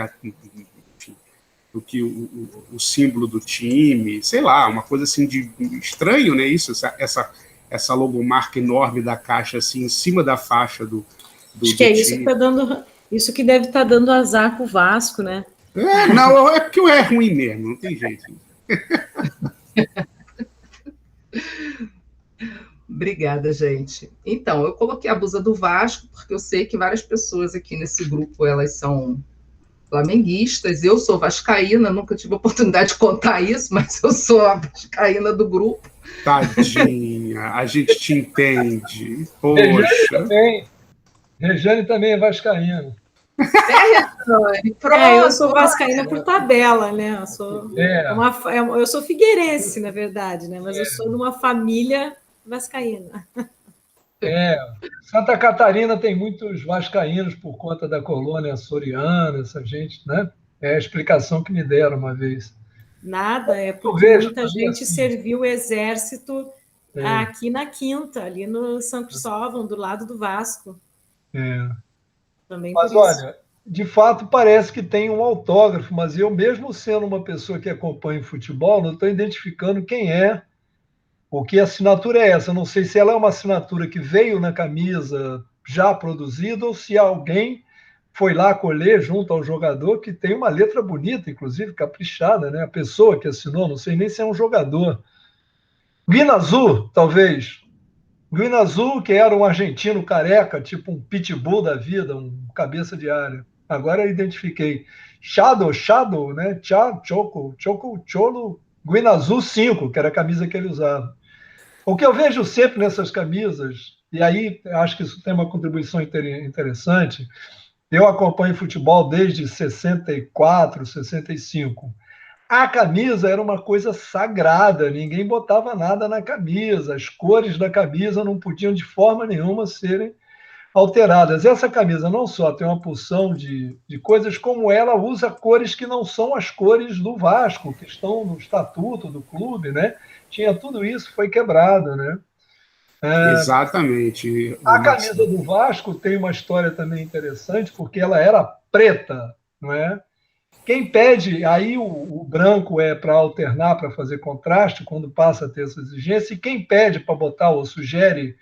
o símbolo do time, sei lá, uma coisa assim de estranho, né? Isso, essa logomarca enorme da caixa assim em cima da faixa do Acho que é isso que tá dando, isso que deve estar dando azar com o Vasco, né? Não, é porque é ruim mesmo, não tem jeito. Obrigada, gente. Então, eu coloquei a blusa do Vasco, porque eu sei que várias pessoas aqui nesse grupo, elas são flamenguistas, eu sou vascaína, nunca tive a oportunidade de contar isso, mas eu sou a vascaína do grupo. Tadinha, a gente te entende. Poxa. Rejane também é vascaína. Rejane, pronto. Eu sou vascaína por tabela, né? Eu sou figueirense, na verdade, né? Mas eu sou de uma família vascaína. Santa Catarina tem muitos vascaínos por conta da colônia açoriana, essa gente, né? É a explicação que me deram uma vez. Nada, é porque muita gente serviu o exército aqui na Quinta, ali no São Cristóvão, do lado do Vasco. Também mas olha, de fato parece que tem um autógrafo, mas eu, mesmo sendo uma pessoa que acompanha o futebol, não estou identificando quem é, ou que assinatura é essa. Eu não sei se ela é uma assinatura que veio na camisa já produzida ou se alguém foi lá colher junto ao jogador, que tem uma letra bonita, inclusive, caprichada, né? A pessoa que assinou, não sei nem se é um jogador. Guinazu, talvez. Guinazu, que era um argentino careca, tipo um pitbull da vida, um cabeça de área. Agora eu identifiquei. Shadow, né? Cholo, Guinazu 5, que era a camisa que ele usava. O que eu vejo sempre nessas camisas, e aí acho que isso tem uma contribuição interessante, eu acompanho futebol desde 64, 65. A camisa era uma coisa sagrada, ninguém botava nada na camisa, as cores da camisa não podiam de forma nenhuma serem alteradas. Essa camisa não só tem uma porção de coisas, como ela usa cores que não são as cores do Vasco, que estão no estatuto do clube, né? Tinha tudo isso, foi quebrado, né? Exatamente. A camisa do Vasco tem uma história também interessante, porque ela era preta, não é? Quem pede, aí o branco é para alternar, para fazer contraste, quando passa a ter essa exigência, e quem pede para botar ou sugere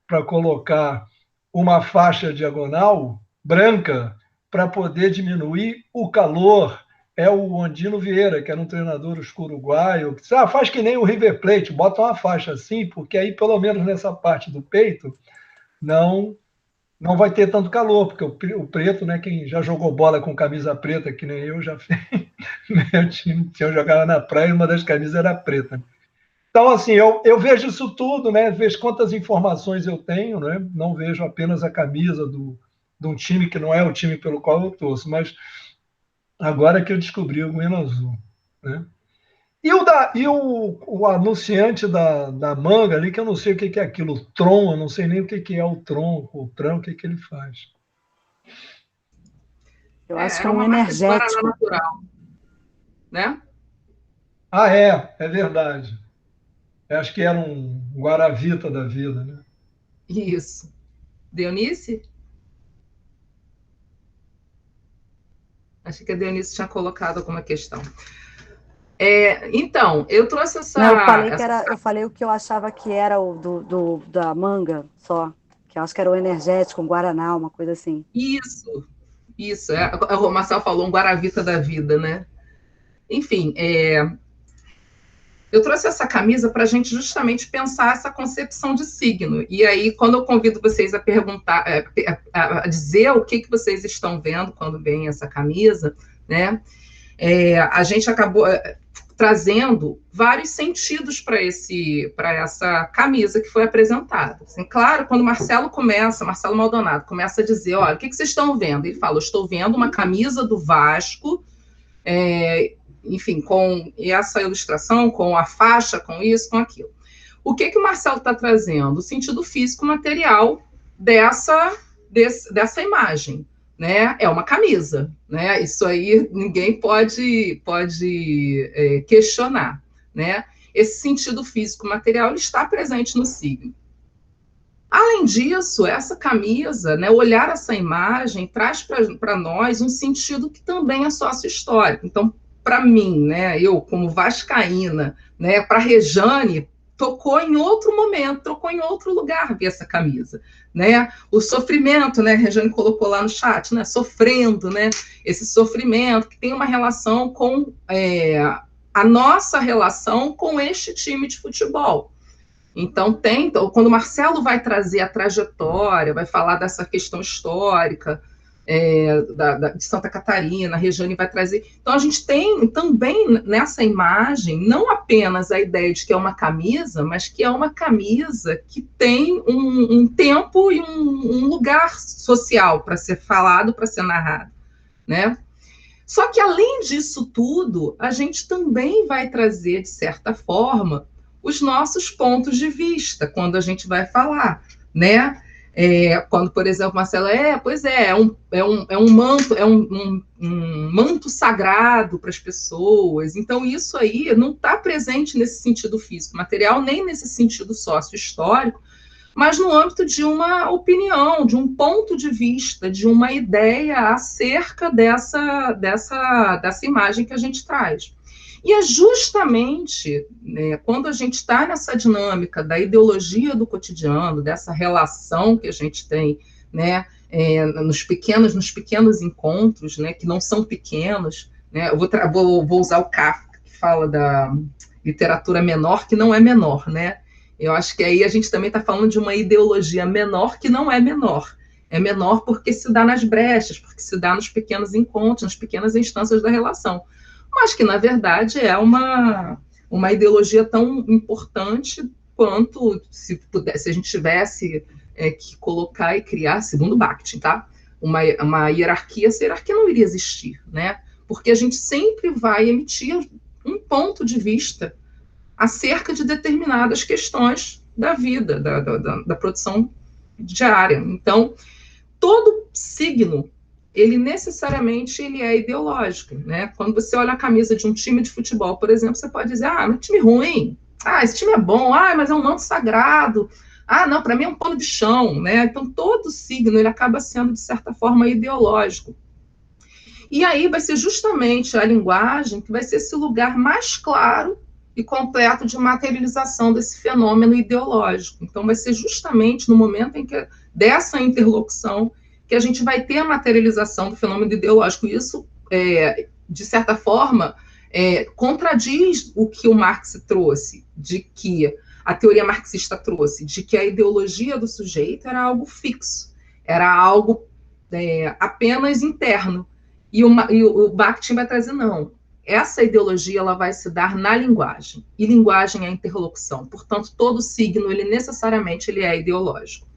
para colocar uma faixa diagonal branca para poder diminuir o calor é o Andino Vieira, que era um treinador uruguaio, que disse, faz que nem o River Plate, bota uma faixa assim, porque aí pelo menos nessa parte do peito não vai ter tanto calor, porque o preto, né, quem já jogou bola com camisa preta, que nem eu já fiz, meu time, eu jogava na praia e uma das camisas era preta. Então, assim, eu vejo isso tudo, né, vejo quantas informações eu tenho, né, não vejo apenas a camisa de um time que não é o time pelo qual eu torço, mas agora que eu descobri o Goiano Azul, né. E o anunciante da manga ali, que eu não sei o que é aquilo, o Tron, eu não sei nem o que é o Tron, o que ele faz. Eu acho que é um energético. Natural, né? É verdade. Eu acho que era um Guaravita da vida, né? Isso. Deonice? Acho que a Deonice tinha colocado alguma questão. Então, eu trouxe essa... Não, eu falei o que eu achava que era o da manga só, que eu acho que era o energético, um Guaraná, uma coisa assim. Isso. O Marcelo falou um Guaravita da vida, né? Enfim, eu trouxe essa camisa para a gente justamente pensar essa concepção de signo. E aí, quando eu convido vocês a perguntar, a dizer o que vocês estão vendo quando veem essa camisa, né? A gente acabou trazendo vários sentidos para essa camisa que foi apresentada. Assim, claro, quando Marcelo Maldonado começa a dizer, olha, o que vocês estão vendo? Ele fala, eu estou vendo uma camisa do Vasco, enfim, com essa ilustração, com a faixa, com isso, com aquilo. O que o Marcelo está trazendo? O sentido físico material dessa imagem. Né? É uma camisa, né? Isso aí ninguém pode questionar, né? Esse sentido físico material ele está presente no signo. Além disso, essa camisa, né, olhar essa imagem traz para nós um sentido que também é sócio-histórico. Então, para mim, né, eu como vascaína, né, para a Rejane, tocou em outro momento, tocou em outro lugar ver essa camisa, né? O sofrimento, né? A Rejane colocou lá no chat, né? Sofrendo, né? Esse sofrimento que tem uma relação com a nossa relação com este time de futebol. Então, quando o Marcelo vai trazer a trajetória, vai falar dessa questão histórica, de Santa Catarina, a Rejane vai trazer. Então, a gente tem também nessa imagem, não apenas a ideia de que é uma camisa, mas que é uma camisa que tem um tempo e um lugar social para ser falado, para ser narrado, né? Só que, além disso tudo, a gente também vai trazer, de certa forma, os nossos pontos de vista, quando a gente vai falar, né? Quando, por exemplo, Marcelo, um manto, um manto sagrado para as pessoas. Então, isso aí não está presente nesse sentido físico material, nem nesse sentido sócio-histórico, mas no âmbito de uma opinião, de um ponto de vista, de uma ideia acerca dessa imagem que a gente traz. E é justamente, né, quando a gente está nessa dinâmica da ideologia do cotidiano, dessa relação que a gente tem, né, nos pequenos encontros, né, que não são pequenos, né, eu vou usar o Kafka, que fala da literatura menor, que não é menor, né? Eu acho que aí a gente também está falando de uma ideologia menor que não é menor. É menor porque se dá nas brechas, porque se dá nos pequenos encontros, nas pequenas instâncias da relação. Mas que, na verdade, é uma ideologia tão importante quanto se a gente tivesse que colocar e criar, segundo Bakhtin, tá? Uma hierarquia, essa hierarquia não iria existir, né? Porque a gente sempre vai emitir um ponto de vista acerca de determinadas questões da vida, da produção diária. Então, todo signo, ele necessariamente é ideológico, né? Quando você olha a camisa de um time de futebol, por exemplo, você pode dizer, mas time ruim, esse time é bom, mas é um manto sagrado, não, para mim é um pano de chão, né? Então, todo signo, ele acaba sendo, de certa forma, ideológico. E aí vai ser justamente a linguagem que vai ser esse lugar mais claro e completo de materialização desse fenômeno ideológico. Então, vai ser justamente no momento em que dessa interlocução que a gente vai ter a materialização do fenômeno ideológico. Isso, de certa forma, contradiz o que o Marx trouxe, de que a teoria marxista trouxe, de que a ideologia do sujeito era algo fixo, era algo apenas interno. E o Bakhtin vai trazer, não, essa ideologia ela vai se dar na linguagem, e linguagem é interlocução. Portanto, todo signo, ele necessariamente ele é ideológico.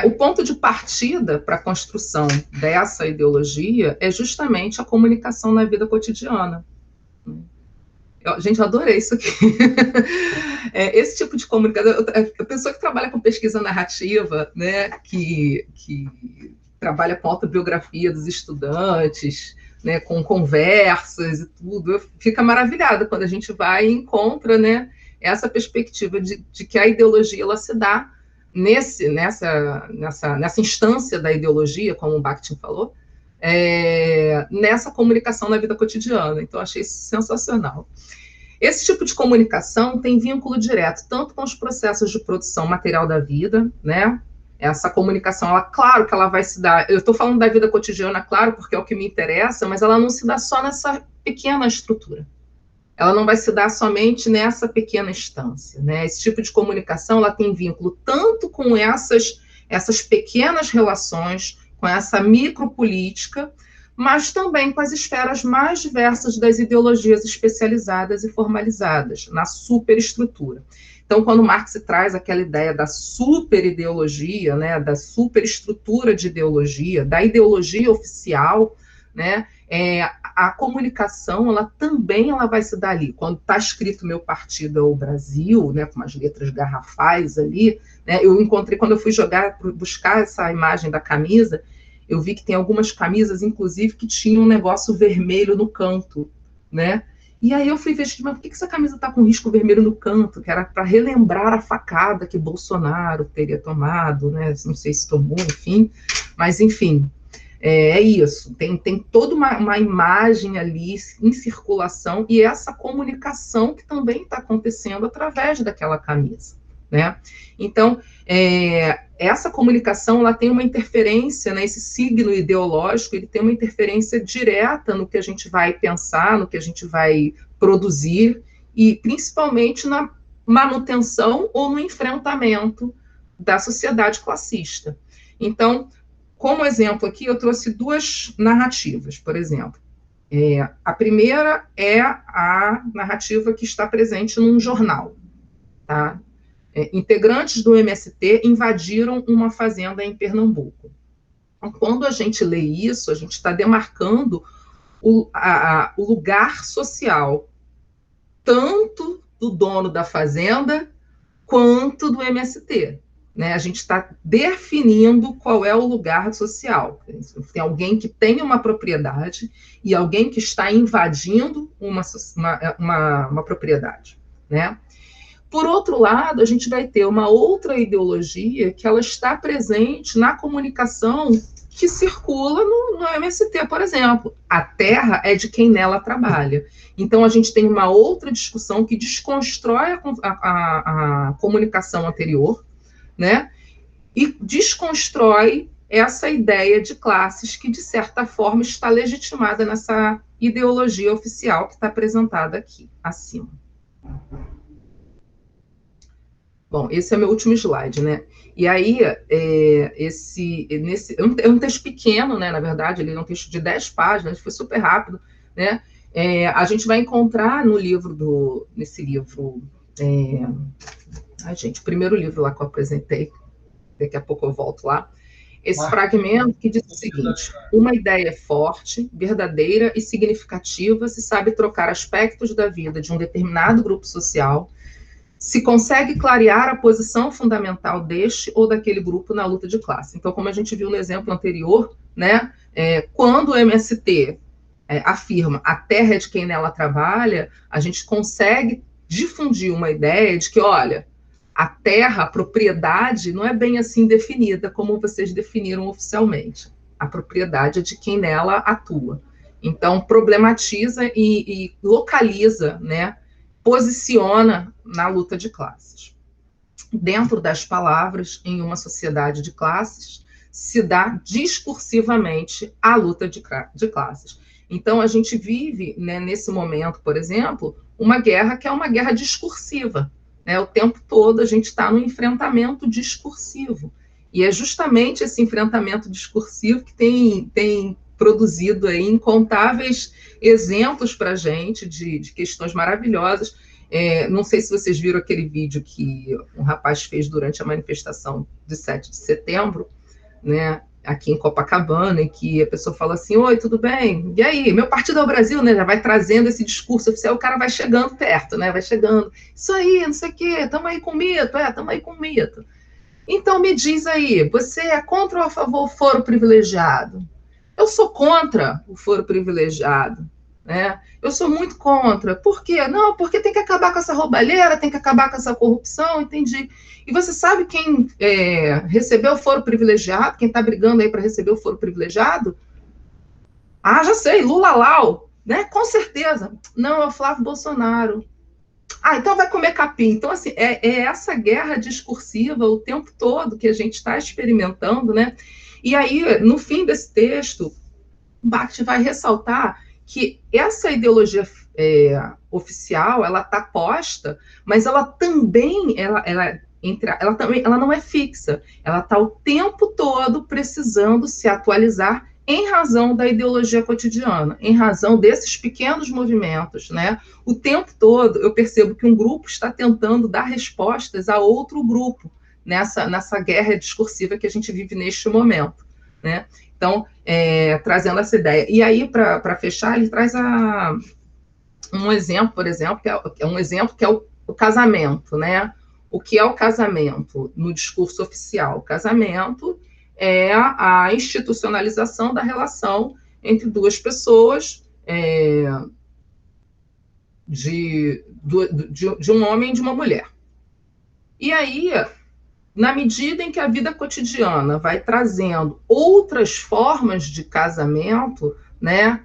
O ponto de partida para a construção dessa ideologia é justamente a comunicação na vida cotidiana. Gente, eu adorei isso aqui. Esse tipo de comunicação, a pessoa que trabalha com pesquisa narrativa, né, que trabalha com autobiografia dos estudantes, né, com conversas e tudo, fica maravilhada quando a gente vai e encontra, né, essa perspectiva de que a ideologia ela se dá nessa instância da ideologia, como o Bakhtin falou, nessa comunicação na vida cotidiana. Então, achei isso sensacional. Esse tipo de comunicação tem vínculo direto tanto com os processos de produção material da vida, né? Essa comunicação, claro que ela vai se dar, eu estou falando da vida cotidiana, claro, porque é o que me interessa, mas ela não se dá só nessa pequena estrutura. Ela não vai se dar somente nessa pequena instância, né? Esse tipo de comunicação, ela tem vínculo tanto com essas pequenas relações, com essa micropolítica, mas também com as esferas mais diversas das ideologias especializadas e formalizadas, na superestrutura. Então, quando Marx traz aquela ideia da superideologia, né, da superestrutura de ideologia, da ideologia oficial, né, a comunicação, ela também vai se dar ali. Quando está escrito meu partido é o Brasil, né, com umas letras garrafais ali, né, eu encontrei, quando eu fui buscar essa imagem da camisa, eu vi que tem algumas camisas, inclusive, que tinham um negócio vermelho no canto, né? E aí eu fui ver, mas por que essa camisa está com risco vermelho no canto? Que era para relembrar a facada que Bolsonaro teria tomado, né? Não sei se tomou, enfim. Mas, enfim, é isso. Tem toda uma imagem ali em circulação e essa comunicação que também está acontecendo através daquela camisa, né? Então, essa comunicação ela tem uma interferência, né, esse signo ideológico, ele tem uma interferência direta no que a gente vai pensar, no que a gente vai produzir, e principalmente na manutenção ou no enfrentamento da sociedade classista. Então, como exemplo aqui, eu trouxe duas narrativas, por exemplo. A primeira é a narrativa que está presente num jornal, tá? Integrantes do MST invadiram uma fazenda em Pernambuco. Então, quando a gente lê isso, a gente está demarcando o lugar social, tanto do dono da fazenda, quanto do MST. Né? A gente está definindo qual é o lugar social. Tem alguém que tem uma propriedade e alguém que está invadindo uma propriedade. Né? Por outro lado, a gente vai ter uma outra ideologia que ela está presente na comunicação que circula no MST, por exemplo. A terra é de quem nela trabalha. Então, a gente tem uma outra discussão que desconstrói a comunicação anterior, né? E desconstrói essa ideia de classes que, de certa forma, está legitimada nessa ideologia oficial que está apresentada aqui, acima. Bom, esse é meu último slide, né? E aí, é um texto pequeno, né? Na verdade, ele é um texto de 10 páginas, foi super rápido, né? A gente vai encontrar no livro nesse livro... gente, o primeiro livro lá que eu apresentei, daqui a pouco eu volto lá, esse fragmento que diz o seguinte: uma ideia forte, verdadeira e significativa se sabe trocar aspectos da vida de um determinado grupo social, se consegue clarear a posição fundamental deste ou daquele grupo na luta de classe. Então, como a gente viu no exemplo anterior, né, quando o MST afirma a terra é de quem nela trabalha, a gente consegue difundir uma ideia de que, olha, a terra, a propriedade, não é bem assim definida como vocês definiram oficialmente. A propriedade é de quem nela atua. Então, problematiza e localiza, né, posiciona na luta de classes. Dentro das palavras, em uma sociedade de classes, se dá discursivamente a luta de classes. Então, a gente vive, né, nesse momento, por exemplo, uma guerra que é uma guerra discursiva. Né? O tempo todo a gente está no enfrentamento discursivo. E é justamente esse enfrentamento discursivo que tem produzido aí incontáveis exemplos para a gente de questões maravilhosas. Não sei se vocês viram aquele vídeo que um rapaz fez durante a manifestação de 7 de setembro, né, aqui em Copacabana, em que a pessoa fala assim: oi, tudo bem? E aí, meu partido é o Brasil, né? Já vai trazendo esse discurso oficial, o cara vai chegando perto, né? Vai chegando, isso aí, não sei o quê, estamos aí com o mito, estamos aí com o mito. Então, me diz aí, você é contra ou a favor do foro privilegiado? Eu sou contra o foro privilegiado, né? Eu sou muito contra. Por quê? Não, porque tem que acabar com essa roubalheira, tem que acabar com essa corrupção, entendi. E você sabe quem recebeu o foro privilegiado? Quem está brigando aí para receber o foro privilegiado? Ah, já sei, Lula Lau, né? Com certeza. Não, é o Flávio Bolsonaro. Ah, então vai comer capim. Então, assim, é essa guerra discursiva o tempo todo que a gente está experimentando, né? E aí, no fim desse texto, Bakhtin vai ressaltar que essa ideologia oficial, ela está posta, mas ela também, ela não é fixa, ela está o tempo todo precisando se atualizar em razão da ideologia cotidiana, em razão desses pequenos movimentos, né? O tempo todo eu percebo que um grupo está tentando dar respostas a outro grupo, nessa guerra discursiva que a gente vive neste momento, né? Então, trazendo essa ideia. E aí, para fechar, ele traz um exemplo, por exemplo, que é um exemplo que é o casamento, né? O que é o casamento no discurso oficial? O casamento é a institucionalização da relação entre duas pessoas, de um homem e de uma mulher. E aí, na medida em que a vida cotidiana vai trazendo outras formas de casamento, né,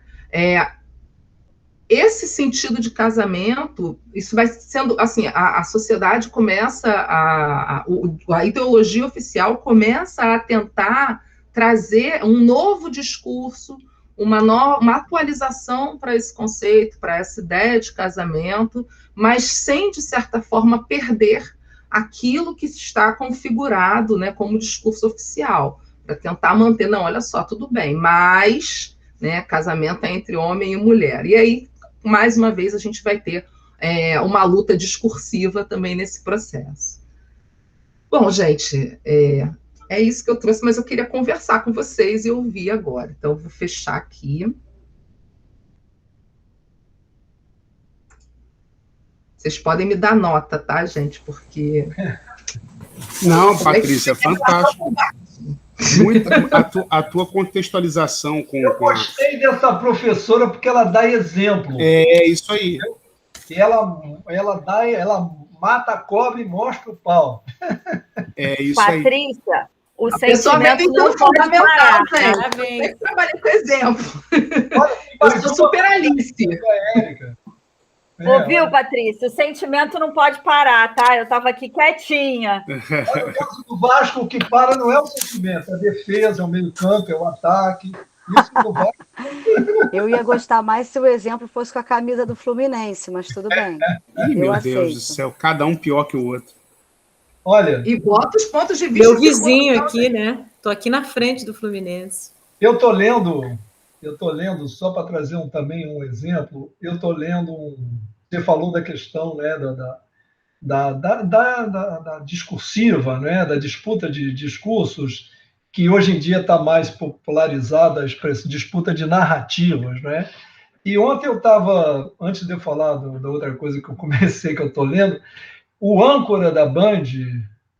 esse sentido de casamento, isso vai sendo, assim, a sociedade começa, a ideologia oficial começa a tentar trazer um novo discurso, uma atualização para esse conceito, para essa ideia de casamento, mas sem, de certa forma, perder aquilo que está configurado, né, como discurso oficial, para tentar manter, não, olha só, tudo bem, mas, né, casamento é entre homem e mulher. E aí, mais uma vez, a gente vai ter uma luta discursiva também nesse processo. Bom, gente, é isso que eu trouxe, mas eu queria conversar com vocês e ouvir agora. Então, eu vou fechar aqui. Vocês podem me dar nota, tá, gente? Porque... Não, Patrícia, é fantástico. Muito, a tua contextualização com... Eu gostei dessa professora porque ela dá exemplo. É isso aí. ela mata a cobra e mostra o pau. É isso Patrícia, aí. O sentimento não pode parar. Eu trabalhei com exemplo. Eu sou super Alice. Ouviu, Patrícia? O sentimento não pode parar, tá? Eu estava aqui quietinha. No caso do Vasco, o que para não é o sentimento, é a defesa, é o meio-campo, é o ataque. Isso não vai. Eu ia gostar mais se o exemplo fosse com a camisa do Fluminense, mas tudo bem. Ih, meu Deus do céu, cada um pior que o outro. Olha. E bota os pontos de vista. Meu vizinho aqui, né? Estou aqui na frente do Fluminense. Eu estou lendo, só para trazer também um exemplo, eu estou lendo você falou da questão, né, da discursiva, né, da disputa de discursos, que hoje em dia está mais popularizada, a disputa de narrativas, né? E ontem eu estava, antes de eu falar da outra coisa que eu comecei, que eu estou lendo, o âncora da Band,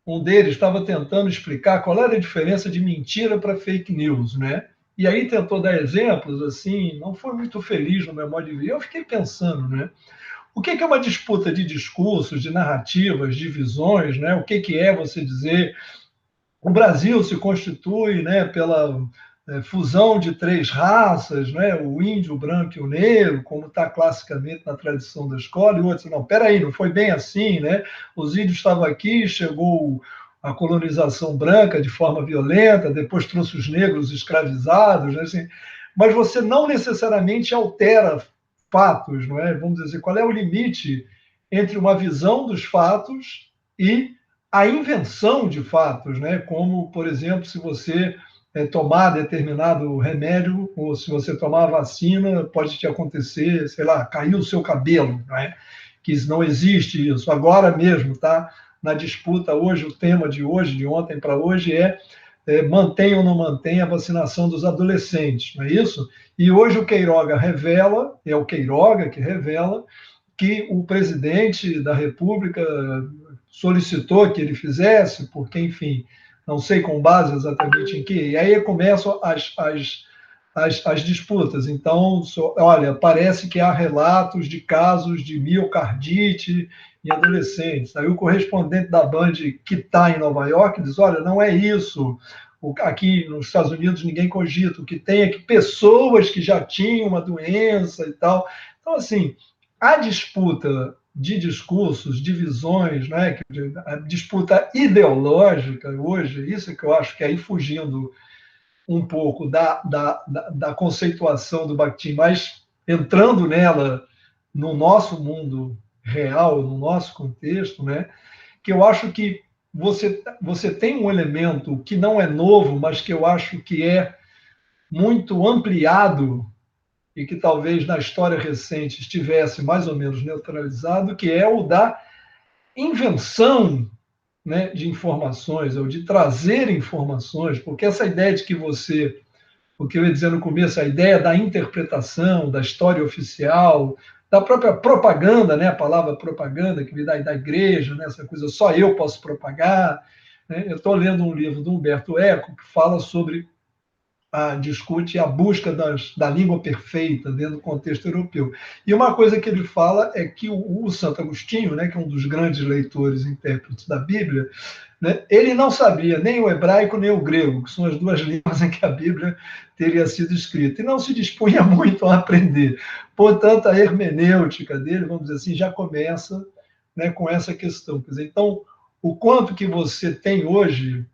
um deles estava tentando explicar qual era a diferença de mentira para fake news, né? E aí tentou dar exemplos, assim, não foi muito feliz no meu modo de ver. Eu fiquei pensando, né? O que é uma disputa de discursos, de narrativas, de visões, né? O que é você dizer o Brasil se constitui, né, pela fusão de 3 raças, né, o índio, o branco e o negro, como está classicamente na tradição da escola, e o outro, não, peraí, não foi bem assim, né? Os índios estavam aqui, chegou a colonização branca de forma violenta, depois trouxe os negros escravizados, né, assim, mas você não necessariamente altera fatos, não é? Vamos dizer, qual é o limite entre uma visão dos fatos e a invenção de fatos, né? Como, por exemplo, se você tomar determinado remédio ou se você tomar a vacina, pode te acontecer, sei lá, cair o seu cabelo, não é? Que não existe isso. Agora mesmo, tá? Na disputa hoje, o tema de hoje, de ontem para hoje, mantém ou não mantém a vacinação dos adolescentes, não é isso? E hoje o Queiroga revela, é o Queiroga que revela, que o presidente da República solicitou que ele fizesse, porque, enfim, não sei com base exatamente em que, e aí começam as disputas. Então, olha, parece que há relatos de casos de miocardite em adolescentes. Aí o correspondente da Band, que está em Nova York, diz, olha, não é isso. Aqui nos Estados Unidos ninguém cogita. O que tem é que pessoas que já tinham uma doença e tal. Então, assim, a disputa de discursos, de visões, né? A disputa ideológica hoje, isso que eu acho que aí fugindo um pouco da conceituação do Bakhtin, mas entrando nela no nosso mundo real, no nosso contexto, né? Que eu acho que você tem um elemento que não é novo, mas que eu acho que é muito ampliado e que talvez na história recente estivesse mais ou menos neutralizado, que é o da invenção, né, de informações, ou de trazer informações, porque essa ideia de que você, o que eu ia dizer no começo, a ideia da interpretação, da história oficial, da própria propaganda, né, a palavra propaganda, que me dá da igreja, né, essa coisa, só eu posso propagar. Né? Eu estou lendo um livro do Humberto Eco que fala sobre discute a busca da língua perfeita dentro do contexto europeu. E uma coisa que ele fala é que o Santo Agostinho, né, que é um dos grandes leitores e intérpretes da Bíblia, né, ele não sabia nem o hebraico nem o grego, que são as 2 línguas em que a Bíblia teria sido escrita, e não se dispunha muito a aprender. Portanto, a hermenêutica dele, vamos dizer assim, já começa, né, com essa questão. Quer dizer, então, o quanto que você tem hoje,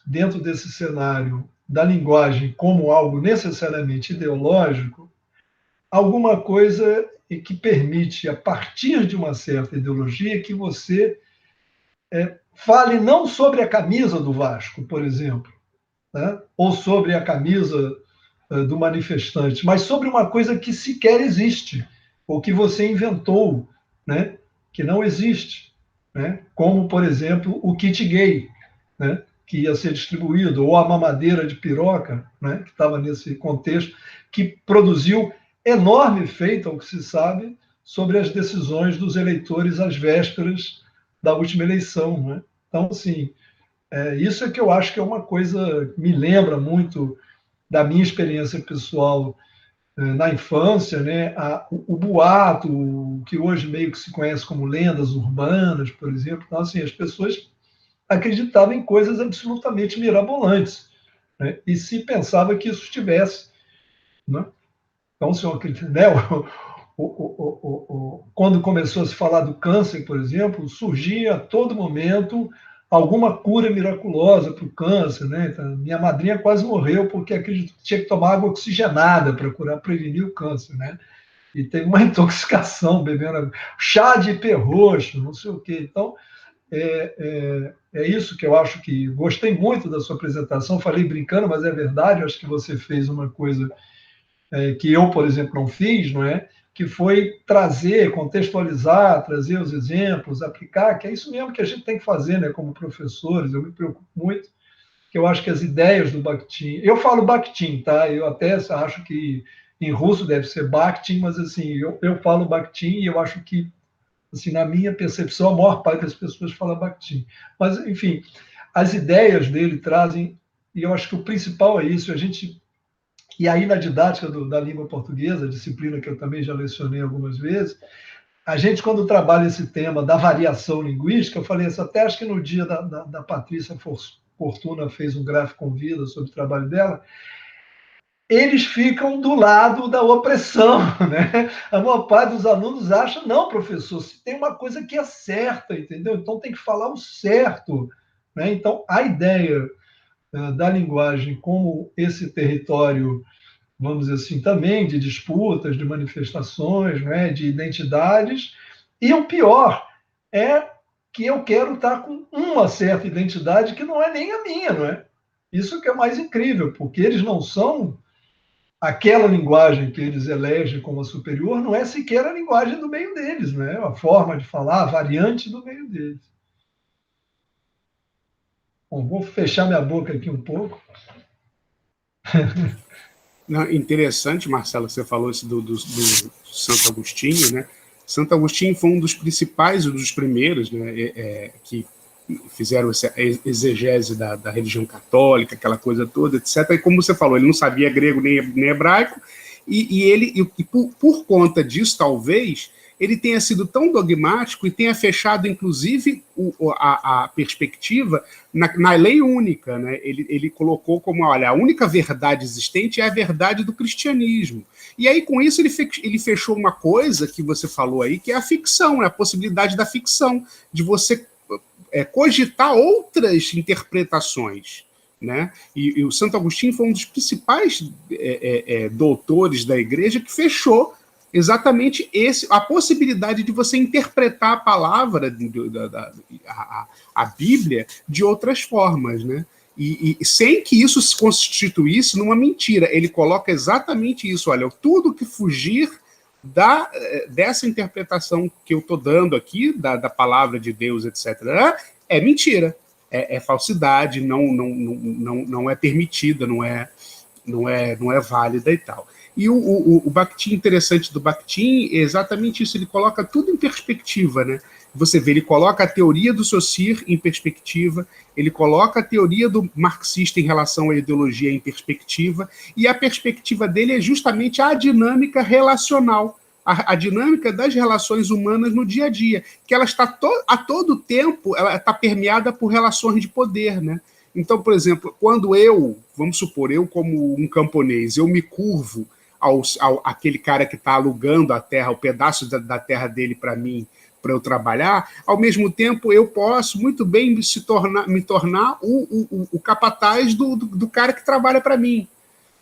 dentro desse cenário da linguagem como algo necessariamente ideológico, alguma coisa que permite, a partir de uma certa ideologia, que você fale não sobre a camisa do Vasco, por exemplo, né? Ou sobre a camisa do manifestante, mas sobre uma coisa que sequer existe, ou que você inventou, né? Que não existe, né? Como, por exemplo, o kit gay, né? Que ia ser distribuído, ou a mamadeira de piroca, né, que estava nesse contexto, que produziu enorme efeito, ao que se sabe, sobre as decisões dos eleitores às vésperas da última eleição. Né? Então, assim, isso é que eu acho que é uma coisa que me lembra muito da minha experiência pessoal na infância, né, o boato, o que hoje meio que se conhece como lendas urbanas, por exemplo. Então, assim, as pessoas acreditavam em coisas absolutamente mirabolantes, né, e se pensava que isso estivesse, né? Então, se né, quando começou a se falar do câncer, por exemplo, surgia a todo momento alguma cura miraculosa para o câncer, né? Então, minha madrinha quase morreu porque acreditou que tinha que tomar água oxigenada para curar, prevenir o câncer, né? E teve uma intoxicação bebendo chá de ipê roxo, não sei o quê. Então, é isso que eu acho que gostei muito da sua apresentação. Falei brincando, mas é verdade. Acho que você fez uma coisa que eu, por exemplo, não fiz, não é? Que foi trazer, contextualizar, trazer os exemplos, aplicar, que é isso mesmo que a gente tem que fazer, né, como professores. Eu me preocupo muito, que eu acho que as ideias do Bakhtin... Eu falo Bakhtin, tá? Eu até acho que em russo deve ser Bakhtin, mas assim, eu falo Bakhtin e eu acho que, assim, na minha percepção, a maior parte das pessoas fala Bakhtin. Mas, enfim, as ideias dele trazem, e eu acho que o principal é isso, a gente... E aí, na didática da língua portuguesa, disciplina que eu também já lecionei algumas vezes, a gente, quando trabalha esse tema da variação linguística, eu falei isso até acho que no dia da Patrícia Fortuna fez um gráfico com vida sobre o trabalho dela, eles ficam do lado da opressão, né? A maior parte dos alunos acha, não, professor, se tem uma coisa que é certa, entendeu? Então tem que falar o certo, né? Então, a ideia da linguagem como esse território, vamos dizer assim, também de disputas, de manifestações, né, de identidades, e o pior é que eu quero estar com uma certa identidade que não é nem a minha, não é? Isso que é mais incrível, porque eles não são aquela linguagem que eles elegem como a superior, não é sequer a linguagem do meio deles, não é? A forma de falar, a variante do meio deles. Bom, vou fechar minha boca aqui um pouco. Não, interessante, Marcelo, você falou isso do Santo Agostinho, né? Santo Agostinho foi um dos principais, um dos primeiros, né, que fizeram essa exegese da religião católica, aquela coisa toda, etc. E como você falou, ele não sabia grego nem hebraico, e por conta disso, talvez, ele tenha sido tão dogmático e tenha fechado, inclusive, a perspectiva na lei única, né? Ele colocou como, olha, a única verdade existente é a verdade do cristianismo. E aí, com isso, ele fechou uma coisa que você falou aí, que é a ficção, né? A possibilidade da ficção, de você cogitar outras interpretações, né? E o Santo Agostinho foi um dos principais doutores da igreja que fechou exatamente a possibilidade de você interpretar a palavra, a Bíblia, de outras formas, né? E sem que isso se constituísse numa mentira. Ele coloca exatamente isso, olha, tudo que fugir dessa interpretação que eu estou dando aqui, da palavra de Deus, etc., é mentira, é falsidade, não é permitida, não é válida e tal. E o Bakhtin, interessante do Bakhtin, é exatamente isso, ele coloca tudo em perspectiva, né? Você vê, ele coloca a teoria do Saussure em perspectiva, ele coloca a teoria do marxista em relação à ideologia em perspectiva, e a perspectiva dele é justamente a dinâmica relacional, a dinâmica das relações humanas no dia a dia, que ela está a todo tempo, ela está permeada por relações de poder, né? Então, por exemplo, quando vamos supor, eu como um camponês, eu me curvo aquele cara que está alugando a terra, o pedaço da terra dele para mim, para eu trabalhar, ao mesmo tempo eu posso muito bem me tornar o capataz do cara que trabalha para mim,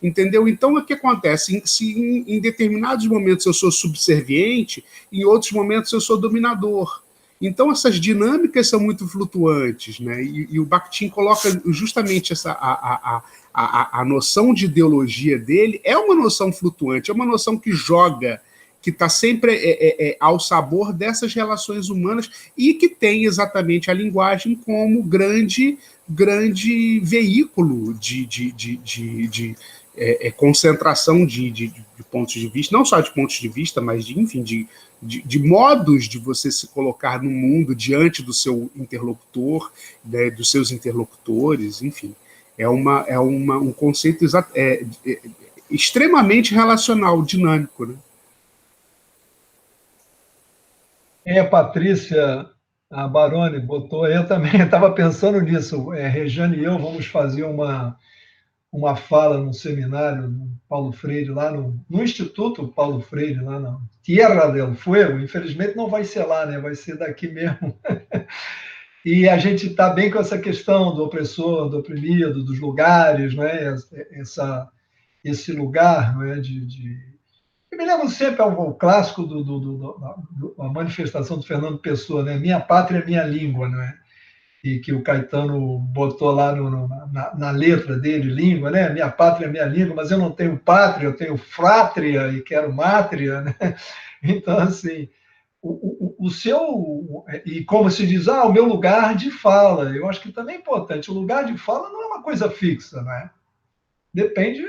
entendeu? Então, o que acontece? Se em determinados momentos eu sou subserviente, em outros momentos eu sou dominador. Então, essas dinâmicas são muito flutuantes, né? E o Bakhtin coloca justamente a noção de ideologia dele, é uma noção flutuante, é uma noção que joga, que está sempre ao sabor dessas relações humanas e que tem exatamente a linguagem como grande veículo de concentração de pontos de vista, não só de pontos de vista, mas de modos de você se colocar no mundo diante do seu interlocutor, né, dos seus interlocutores, enfim. É um conceito extremamente relacional, dinâmico, né? A Patrícia, a Baroni, botou, eu também estava pensando nisso. Rejane e eu vamos fazer uma fala num seminário no Paulo Freire, lá no Instituto Paulo Freire, lá na Tierra del Fuego. Infelizmente não vai ser lá, né? Vai ser daqui mesmo. E a gente está bem com essa questão do opressor, do oprimido, dos lugares, né? Esse lugar, né? Eu me lembro sempre ao clássico da manifestação do Fernando Pessoa, né? Minha pátria é minha língua, né? E que o Caetano botou lá na letra dele, língua, né? Minha pátria é minha língua, mas eu não tenho pátria, eu tenho frátria e quero mátria, né? Então, assim, o seu... E como se diz, o meu lugar de fala. Eu acho que também é importante. O lugar de fala não é uma coisa fixa, né? Depende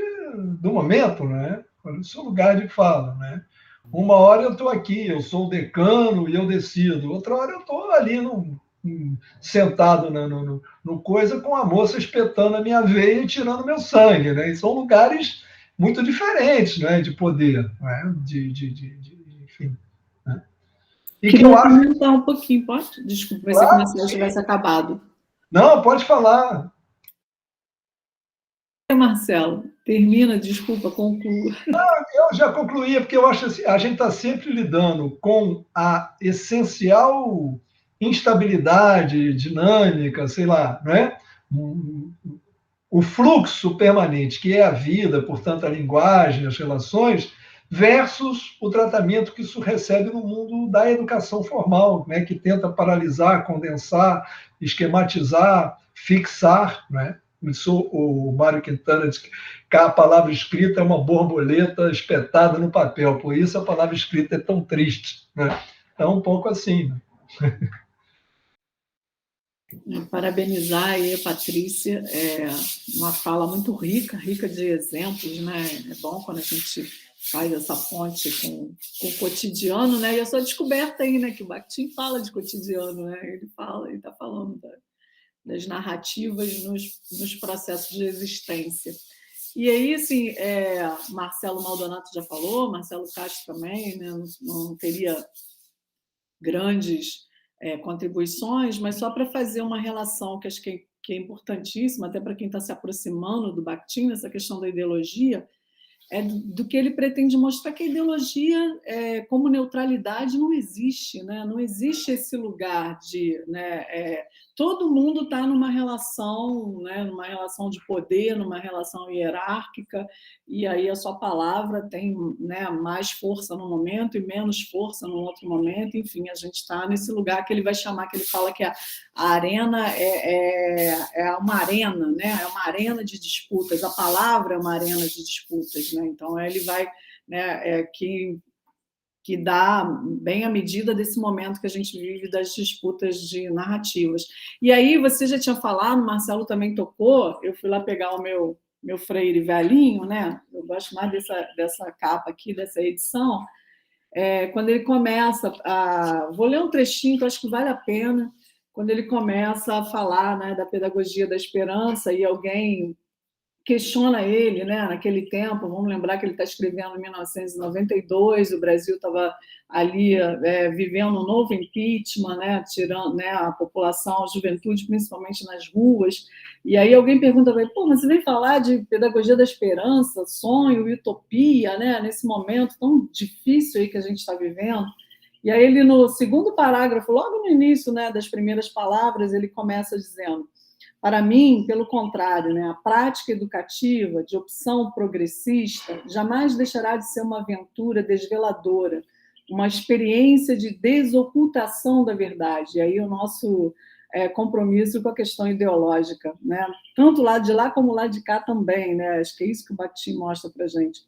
do momento, né? O seu lugar de fala, né? Uma hora eu estou aqui, eu sou o decano e eu decido. Outra hora eu estou ali sentado no coisa com a moça espetando a minha veia e tirando meu sangue, né? E são lugares muito diferentes, né? De poder, né? Enfim. Né? E queria comentar um pouquinho, pode? Desculpa, pensei que você tivesse acabado. Não, pode falar. Marcelo, termina, desculpa, conclua. Eu já concluía, porque eu acho assim, a gente está sempre lidando com a essencial instabilidade dinâmica, sei lá, né? O fluxo permanente, que é a vida, portanto, a linguagem, as relações, versus o tratamento que isso recebe no mundo da educação formal, né? Que tenta paralisar, condensar, esquematizar, fixar, né? Isso, o Mário Quintana diz que a palavra escrita é uma borboleta espetada no papel, por isso a palavra escrita é tão triste, né? É um pouco assim, né? Parabenizar aí a Patrícia, uma fala muito rica de exemplos, né? É bom quando a gente faz essa ponte com o cotidiano, né? E a sua descoberta aí, né? Que o Bakhtin fala de cotidiano, né? Ele está falando das narrativas nos processos de existência. E aí, assim, Marcelo Maldonato já falou, Marcelo Castro também, né? Não teria grandes contribuições, mas só para fazer uma relação que acho que é importantíssima, até para quem está se aproximando do Bakhtin, essa questão da ideologia, do que ele pretende mostrar que a ideologia, como neutralidade, não existe, né? Não existe esse lugar de... Né, todo mundo está numa relação, né, numa relação de poder, numa relação hierárquica, e aí a sua palavra tem, né, mais força num momento e menos força num outro momento. Enfim, a gente está nesse lugar que ele vai chamar, que ele fala que a arena é uma arena, né? É uma arena de disputas, a palavra é uma arena de disputas, né? Então ele vai, né, que dá bem a medida desse momento que a gente vive das disputas de narrativas. E aí você já tinha falado, Marcelo também tocou, eu fui lá pegar o meu Freire velhinho, né? Eu gosto mais dessa capa aqui, dessa edição, quando ele começa vou ler um trechinho que eu acho que vale a pena, quando ele começa a falar, né, da pedagogia da esperança, e alguém questiona ele, né, naquele tempo. Vamos lembrar que ele está escrevendo em 1992, o Brasil estava ali vivendo um novo impeachment, né, tirando, né, a população, a juventude, principalmente nas ruas, e aí alguém pergunta para ele, mas você vem falar de pedagogia da esperança, sonho, utopia, né, nesse momento tão difícil aí que a gente está vivendo? E aí ele, no segundo parágrafo, logo no início, né, das primeiras palavras, ele começa dizendo: para mim, pelo contrário, né, a prática educativa de opção progressista jamais deixará de ser uma aventura desveladora, uma experiência de desocultação da verdade. E aí o nosso compromisso com a questão ideológica, né? Tanto lá de lá como lá de cá também, né? Acho que é isso que o Bakhtin mostra para a gente.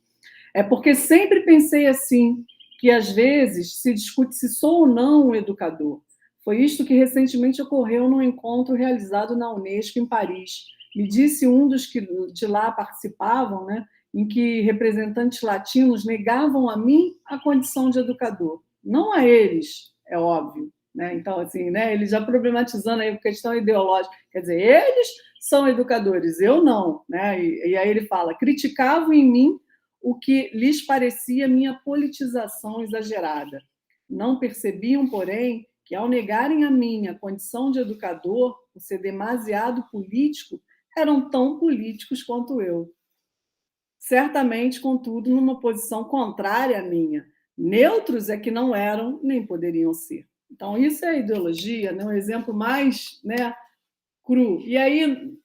Porque sempre pensei assim, que às vezes se discute se sou ou não um educador. Foi isto que recentemente ocorreu num encontro realizado na Unesco, em Paris. Me disse um dos que de lá participavam, né, em que representantes latinos negavam a mim a condição de educador. Não a eles, é óbvio. Né? Então, assim, né, ele já problematizando aí a questão ideológica. Quer dizer, eles são educadores, eu não. Né? E aí ele fala, criticavam em mim o que lhes parecia minha politização exagerada. Não percebiam, porém, que, ao negarem a minha condição de educador, por ser demasiado político, eram tão políticos quanto eu. Certamente, contudo, numa posição contrária à minha. Neutros é que não eram nem poderiam ser. Então, isso é ideologia, né? Um exemplo mais, né, cru. E aí,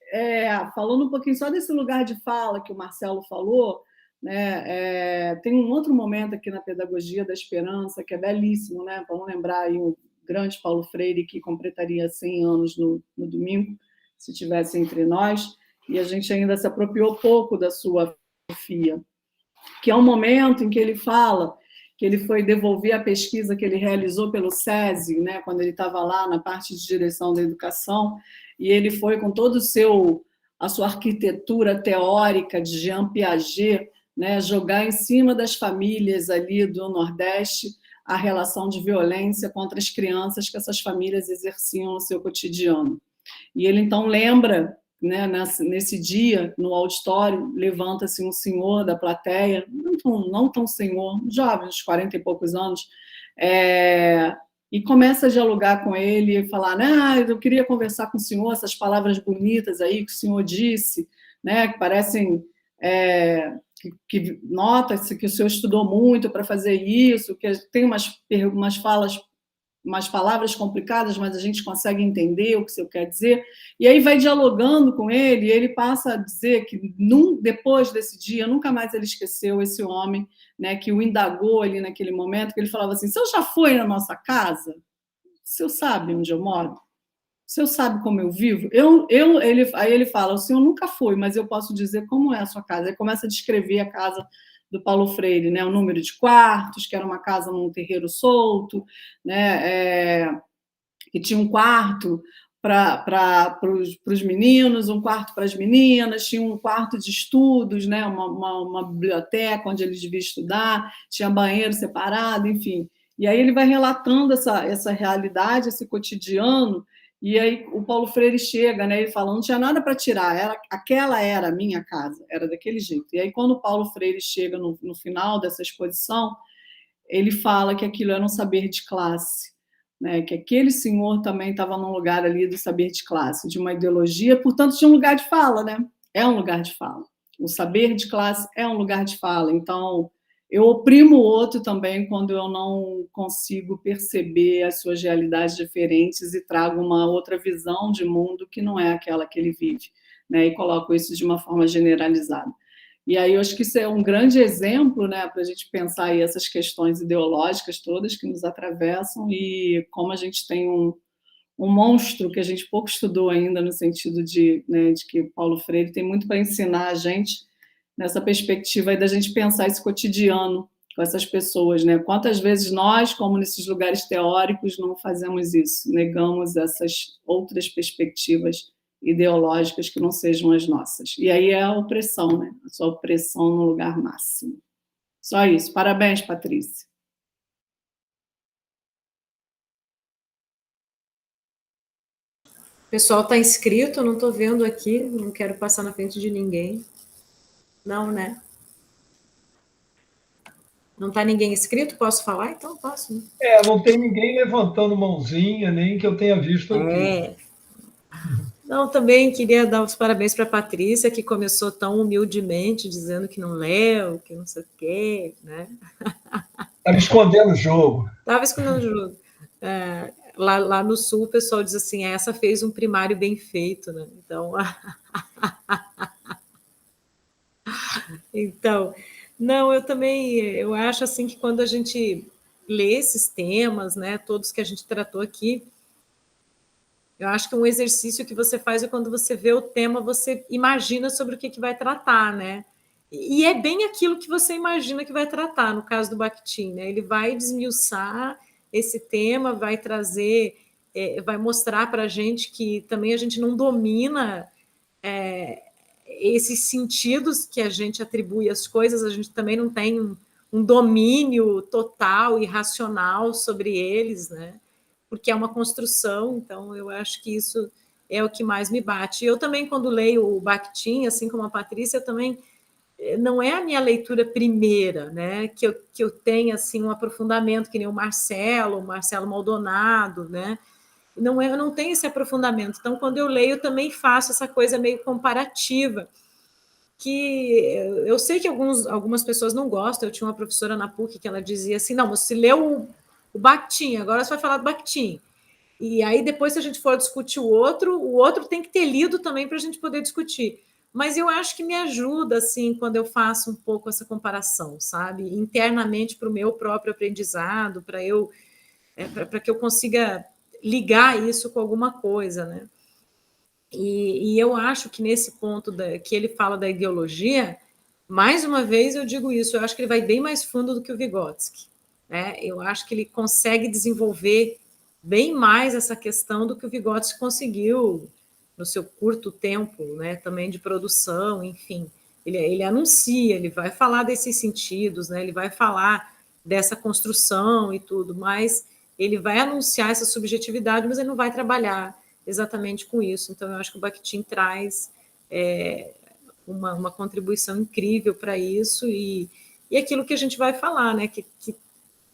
falando um pouquinho só desse lugar de fala que o Marcelo falou, né, tem um outro momento aqui na Pedagogia da Esperança que é belíssimo, né? Vamos lembrar aí o grande Paulo Freire, que completaria 100 anos no domingo, se estivesse entre nós, e a gente ainda se apropriou pouco da sua filosofia, que é um momento em que ele fala que ele foi devolver a pesquisa que ele realizou pelo SESI, né, quando ele estava lá na parte de direção da educação, e ele foi com todo a sua arquitetura teórica de Jean Piaget, né, jogar em cima das famílias ali do Nordeste a relação de violência contra as crianças que essas famílias exerciam no seu cotidiano. E ele, então, lembra, né, nesse dia, no auditório, levanta-se um senhor da plateia, não tão senhor, jovem, uns 40 e poucos anos, e começa a dialogar com ele e falar, eu queria conversar com o senhor, essas palavras bonitas aí que o senhor disse, né, que parecem... que nota-se que o senhor estudou muito para fazer isso, que tem umas palavras complicadas, mas a gente consegue entender o que o senhor quer dizer, e aí vai dialogando com ele, e ele passa a dizer que depois desse dia, nunca mais ele esqueceu esse homem, né, que o indagou ali naquele momento, que ele falava assim, o senhor já foi na nossa casa? O senhor sabe onde eu moro? O senhor sabe como eu vivo? Aí ele fala, o senhor nunca foi, mas eu posso dizer como é a sua casa. Ele começa a descrever a casa do Paulo Freire, né? O número de quartos, que era uma casa num terreiro solto, né? Que tinha um quarto para os meninos, um quarto para as meninas, tinha um quarto de estudos, né? Uma biblioteca onde eles deviam estudar, tinha banheiro separado, enfim. E aí ele vai relatando essa realidade, esse cotidiano. E aí o Paulo Freire chega, né? Ele fala, não tinha nada para tirar, aquela era a minha casa, era daquele jeito. E aí quando o Paulo Freire chega no final dessa exposição, ele fala que aquilo era um saber de classe, né? Que aquele senhor também estava num lugar ali do saber de classe, de uma ideologia, portanto tinha um lugar de fala, né? É um lugar de fala. O saber de classe é um lugar de fala. Então, eu oprimo o outro também quando eu não consigo perceber as suas realidades diferentes e trago uma outra visão de mundo que não é aquela que ele vive, né? E coloco isso de uma forma generalizada. E aí eu acho que isso é um grande exemplo, né, para a gente pensar aí essas questões ideológicas todas que nos atravessam e como a gente tem um monstro que a gente pouco estudou ainda no sentido de que Paulo Freire tem muito para ensinar a gente nessa perspectiva aí da gente pensar esse cotidiano com essas pessoas, né? Quantas vezes nós, como nesses lugares teóricos, não fazemos isso, negamos essas outras perspectivas ideológicas que não sejam as nossas. E aí é a opressão, né? A sua opressão no lugar máximo. Só isso. Parabéns, Patrícia. O pessoal está inscrito, não estou vendo aqui, não quero passar na frente de ninguém. Não, né? Não está ninguém inscrito? Posso falar? Então posso. Né? Não tem ninguém levantando mãozinha, nem que eu tenha visto aqui. Não, também queria dar os parabéns para a Patrícia, que começou tão humildemente, dizendo que não leu, que não sei o quê, né? Estava escondendo o jogo. Estava escondendo o jogo. Lá no Sul, o pessoal diz assim, essa fez um primário bem feito, né? Então, não, eu acho assim que quando a gente lê esses temas, né, todos que a gente tratou aqui, eu acho que um exercício que você faz é quando você vê o tema, você imagina sobre o que vai tratar, né? E é bem aquilo que você imagina que vai tratar, no caso do Bakhtin, né? Ele vai desmiuçar esse tema, vai trazer, vai mostrar para a gente que também a gente não domina esses sentidos que a gente atribui às coisas, a gente também não tem um domínio total e racional sobre eles, né? Porque é uma construção, então eu acho que isso é o que mais me bate. Eu também, quando leio o Bakhtin, assim como a Patrícia, eu também não é a minha leitura primeira, né? Que eu tenha assim, um aprofundamento, que nem o Marcelo Maldonado, né? Não, eu não tenho esse aprofundamento. Então, quando eu leio, eu também faço essa coisa meio comparativa, que eu sei que algumas pessoas não gostam. Eu tinha uma professora na PUC que ela dizia assim, não, você leu o Bakhtin, agora você vai falar do Bakhtin. E aí, depois, se a gente for discutir o outro tem que ter lido também para a gente poder discutir. Mas eu acho que me ajuda, assim, quando eu faço um pouco essa comparação, sabe? Internamente para o meu próprio aprendizado, para que eu consiga ligar isso com alguma coisa, né? E eu acho que nesse ponto que ele fala da ideologia, mais uma vez eu digo isso, eu acho que ele vai bem mais fundo do que o Vygotsky, né? Eu acho que ele consegue desenvolver bem mais essa questão do que o Vygotsky conseguiu no seu curto tempo, né? Também de produção, enfim. Ele anuncia, ele vai falar desses sentidos, né? Ele vai falar dessa construção e tudo, mas ele vai anunciar essa subjetividade, mas ele não vai trabalhar exatamente com isso. Então, eu acho que o Bakhtin traz uma contribuição incrível para isso, e aquilo que a gente vai falar, né? Que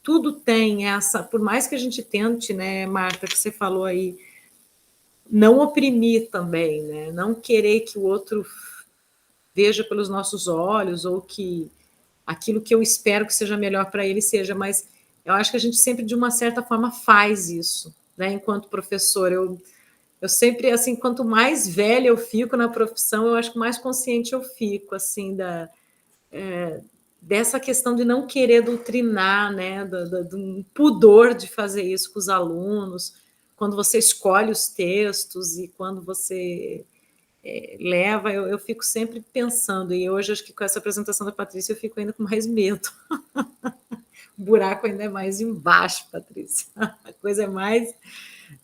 tudo tem essa, por mais que a gente tente, né, Marta, que você falou aí, não oprimir também, né? Não querer que o outro veja pelos nossos olhos, ou que aquilo que eu espero que seja melhor para ele seja, mas eu acho que a gente sempre, de uma certa forma, faz isso, né? Enquanto professor, eu sempre, assim, quanto mais velha eu fico na profissão, eu acho que mais consciente eu fico, assim, dessa questão de não querer doutrinar, né? Do pudor de fazer isso com os alunos, quando você escolhe os textos e quando você leva, eu fico sempre pensando, e hoje acho que com essa apresentação da Patrícia eu fico ainda com mais medo. O buraco ainda é mais embaixo, Patrícia. A coisa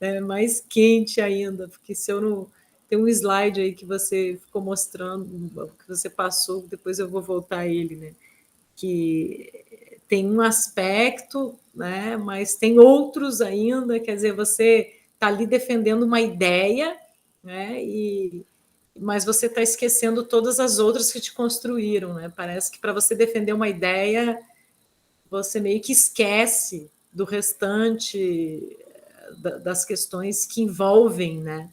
é mais quente ainda, porque se eu não... Tem um slide aí que você ficou mostrando, que você passou, depois eu vou voltar a ele, né? Que tem um aspecto, né? Mas tem outros ainda, quer dizer, você está ali defendendo uma ideia, né? Mas você está esquecendo todas as outras que te construíram, né? Parece que para você defender uma ideia, você meio que esquece do restante das questões que envolvem, né,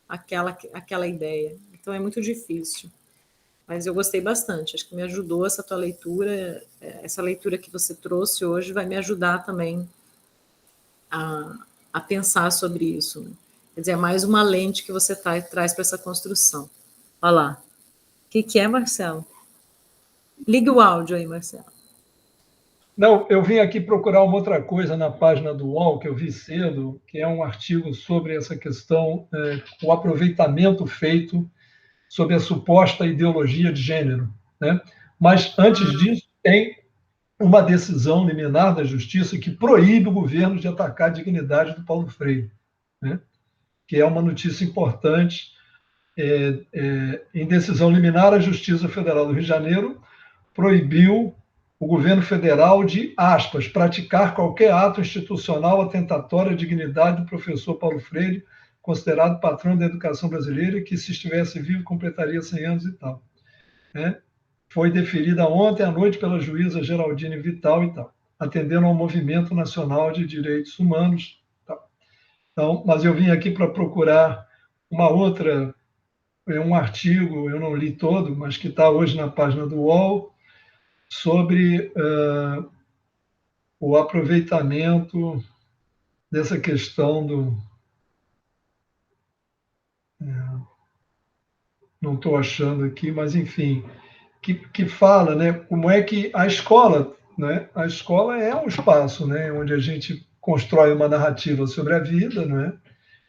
aquela ideia. Então, é muito difícil. Mas eu gostei bastante, acho que me ajudou essa tua leitura, essa leitura que você trouxe hoje vai me ajudar também a pensar sobre isso, né? Quer dizer, é mais uma lente que você traz para essa construção. Olha lá. O que é, Marcelo? Ligue o áudio aí, Marcelo. Não, eu vim aqui procurar uma outra coisa na página do UOL, que eu vi cedo, que é um artigo sobre essa questão, o aproveitamento feito sobre a suposta ideologia de gênero, né? Mas, antes disso, tem uma decisão liminar da Justiça que proíbe o governo de atacar a dignidade do Paulo Freire, né? Que é uma notícia importante. Em decisão liminar, a Justiça Federal do Rio de Janeiro proibiu o governo federal de, aspas, praticar qualquer ato institucional atentatório à dignidade do professor Paulo Freire, considerado patrão da educação brasileira, que, se estivesse vivo, completaria 100 anos e tal. Foi deferida ontem à noite pela juíza Geraldine Vital e tal, atendendo ao Movimento Nacional de Direitos Humanos. Tal. Então, mas eu vim aqui para procurar uma outra, um artigo, eu não li todo, mas que está hoje na página do UOL, sobre o aproveitamento dessa questão do... não estou achando aqui, mas, enfim, que fala, né, como é que a escola, né, a escola é um espaço, né, onde a gente constrói uma narrativa sobre a vida, né,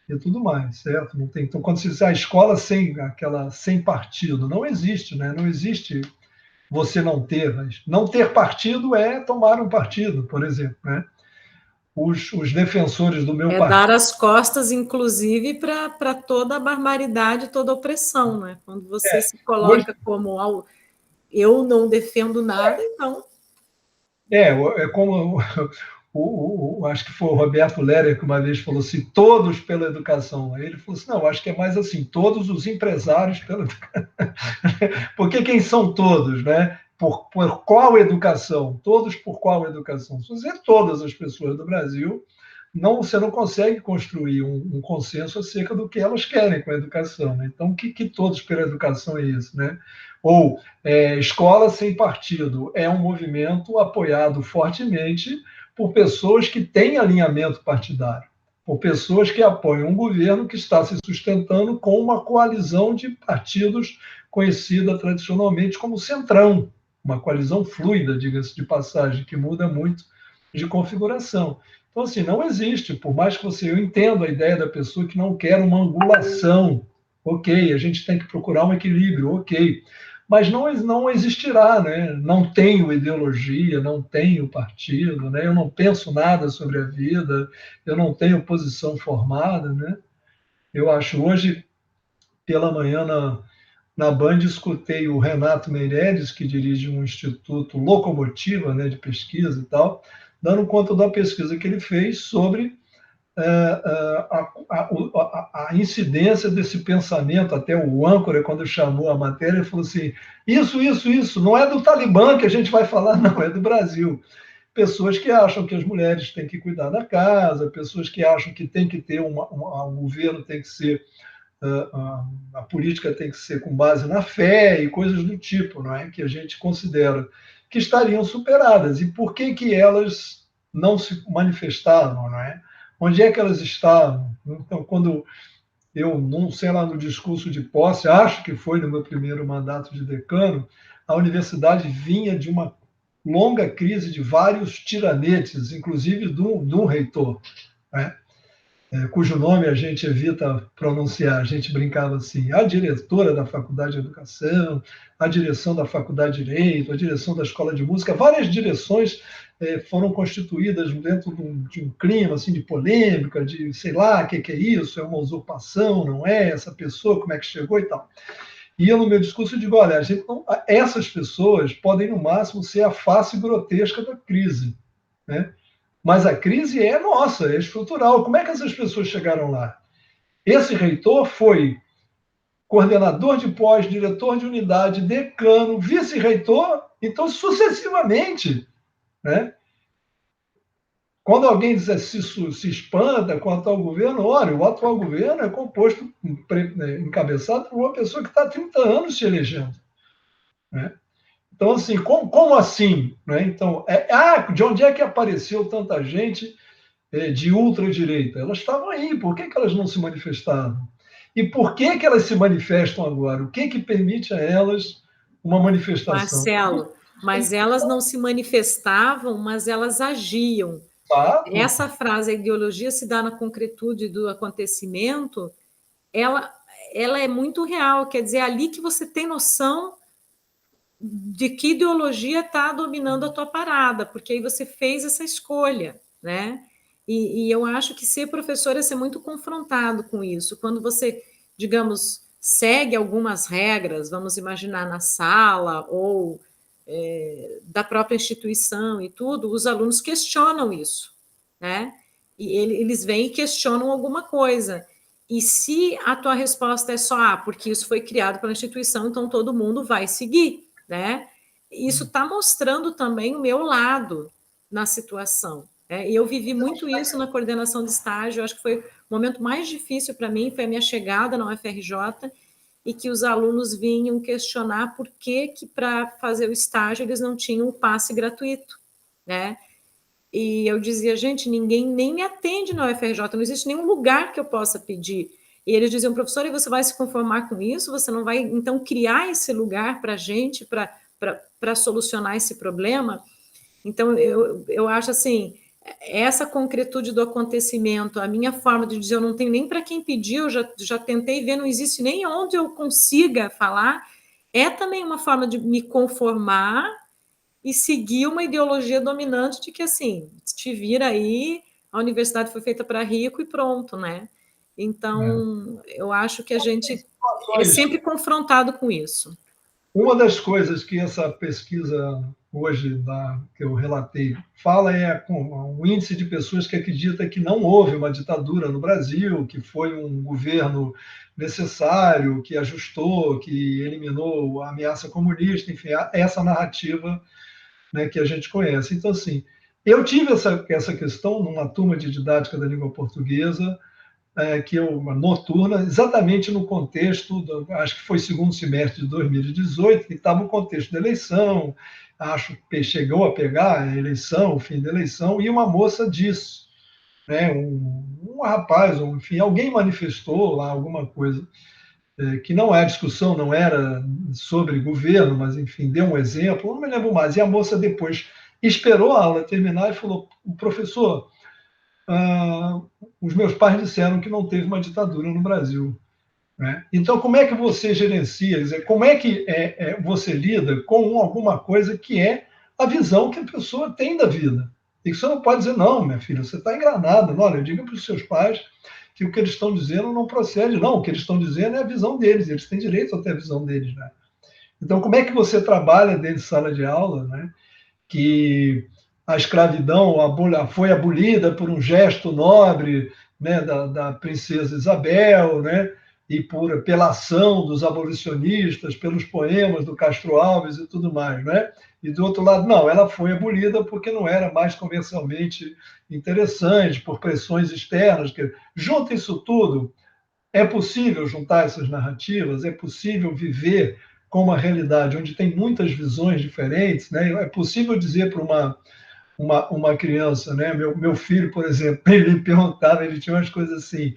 e tudo mais, certo? Não tem, então, quando se diz a escola sem partido, não existe, né, não existe você não ter partido é tomar um partido, por exemplo, né? Os defensores do meu partido... dar as costas, inclusive, para toda a barbaridade, toda a opressão, né? Quando você se coloca como eu não defendo nada, então... É como acho que foi o Roberto Lerer que uma vez falou assim, todos pela educação. Aí ele falou assim, não, acho que é mais assim, todos os empresários pela educação. Porque quem são todos, né? Por qual educação? Todos por qual educação? Se você dizer todas as pessoas do Brasil, você não consegue construir um consenso acerca do que elas querem com a educação. Né? Então, que todos pela educação é isso? Né? Ou escola sem partido é um movimento apoiado fortemente por pessoas que têm alinhamento partidário, por pessoas que apoiam um governo que está se sustentando com uma coalizão de partidos conhecida tradicionalmente como centrão, uma coalizão fluida, diga-se de passagem, que muda muito de configuração. Então, assim, não existe, por mais que eu entendo a ideia da pessoa que não quer uma angulação, ok, a gente tem que procurar um equilíbrio, ok, mas não existirá, né? Não tenho ideologia, não tenho partido, né? Eu não penso nada sobre a vida, eu não tenho posição formada, né? Eu acho, hoje, pela manhã, na Band, escutei o Renato Meireles, que dirige um instituto Locomotiva, né, de pesquisa e tal, dando conta da pesquisa que ele fez sobre a incidência desse pensamento. Até o âncora, quando chamou a matéria, ele falou assim, isso, não é do Talibã que a gente vai falar, não, é do Brasil. Pessoas que acham que as mulheres têm que cuidar da casa, pessoas que acham que tem que ter o governo tem que ser, a política tem que ser com base na fé e coisas do tipo, não é? Que a gente considera que estariam superadas. E por que elas não se manifestavam, não é? Onde é que elas estavam? Então, quando eu, não sei lá, no discurso de posse, acho que foi no meu primeiro mandato de decano, a universidade vinha de uma longa crise de vários tiranetes, inclusive de um reitor, né? Cujo nome a gente evita pronunciar. A gente brincava assim, a diretora da Faculdade de Educação, a direção da Faculdade de Direito, a direção da Escola de Música, várias direções foram constituídas dentro de um clima assim, de polêmica, de sei lá, o que é isso, é uma usurpação, não é? Essa pessoa, como é que chegou e tal. E eu, no meu discurso, digo, olha, essas pessoas podem, no máximo, ser a face grotesca da crise, né? Mas a crise é nossa, é estrutural. Como é que essas pessoas chegaram lá? Esse reitor foi coordenador de pós, diretor de unidade, decano, vice-reitor, então sucessivamente, né? Quando alguém diz, se espanta quanto ao governo, olha, o atual governo é composto, encabeçado por uma pessoa que está há 30 anos se elegendo, né? Então, assim, como assim? Né? Então, de onde é que apareceu tanta gente de ultradireita? Elas estavam aí, por que elas não se manifestavam? E por que elas se manifestam agora? O que permite a elas uma manifestação? Marcelo, mas elas não se manifestavam, mas elas agiam. Essa frase, a ideologia se dá na concretude do acontecimento, ela é muito real, quer dizer, é ali que você tem noção de que ideologia está dominando a tua parada, porque aí você fez essa escolha, né? E eu acho que ser professor é ser muito confrontado com isso. Quando você, digamos, segue algumas regras, vamos imaginar na sala ou da própria instituição e tudo, os alunos questionam isso, né? E eles vêm e questionam alguma coisa. E se a tua resposta é só, porque isso foi criado pela instituição, então todo mundo vai seguir, né? Isso está mostrando também o meu lado na situação. E eu vivi muito isso na coordenação de estágio. Eu acho que foi o momento mais difícil para mim, foi a minha chegada na UFRJ, e que os alunos vinham questionar por que para fazer o estágio eles não tinham o passe gratuito, né? E eu dizia, gente, ninguém nem me atende na UFRJ, não existe nenhum lugar que eu possa pedir. E eles diziam, professor, e você vai se conformar com isso? Você não vai, então, criar esse lugar para a gente, para solucionar esse problema? Então, eu acho assim, essa concretude do acontecimento, a minha forma de dizer, eu não tenho nem para quem pedir, eu já tentei ver, não existe nem onde eu consiga falar, é também uma forma de me conformar e seguir uma ideologia dominante de que, assim, te vira aí, a universidade foi feita para rico e pronto, né? Então, eu acho que a gente é sempre confrontado com isso. Uma das coisas que essa pesquisa hoje que eu relatei fala é com um índice de pessoas que acredita que não houve uma ditadura no Brasil, que foi um governo necessário, que ajustou, que eliminou a ameaça comunista, enfim, essa narrativa, né, que a gente conhece. Então, assim, eu tive essa questão numa turma de didática da língua portuguesa, noturna, exatamente no contexto, acho que foi segundo semestre de 2018, que estava o contexto da eleição, acho que chegou a pegar a eleição, o fim da eleição, e uma moça disse, né, um rapaz, ou enfim, alguém manifestou lá alguma coisa, que não é discussão, não era sobre governo, mas, enfim, deu um exemplo, não me lembro mais, e a moça depois esperou a aula terminar e falou, professor, os meus pais disseram que não teve uma ditadura no Brasil. Né? Então, como é que você gerencia, como é que você lida com alguma coisa que é a visão que a pessoa tem da vida? E que você não pode dizer, não, minha filha, você está enganada. Olha, diga para os seus pais que o que eles estão dizendo não procede. Não, o que eles estão dizendo é a visão deles, eles têm direito a ter a visão deles. Né? Então, como é que você trabalha dentro de sala de aula, né? Que a escravidão foi abolida por um gesto nobre, né, da princesa Isabel, né, e pela ação dos abolicionistas, pelos poemas do Castro Alves e tudo mais. Né? E, do outro lado, não, ela foi abolida porque não era mais comercialmente interessante, por pressões externas. Junta isso tudo, é possível juntar essas narrativas, é possível viver com uma realidade onde tem muitas visões diferentes, né? É possível dizer para uma criança, né? Meu filho, por exemplo, ele perguntava, ele tinha umas coisas assim,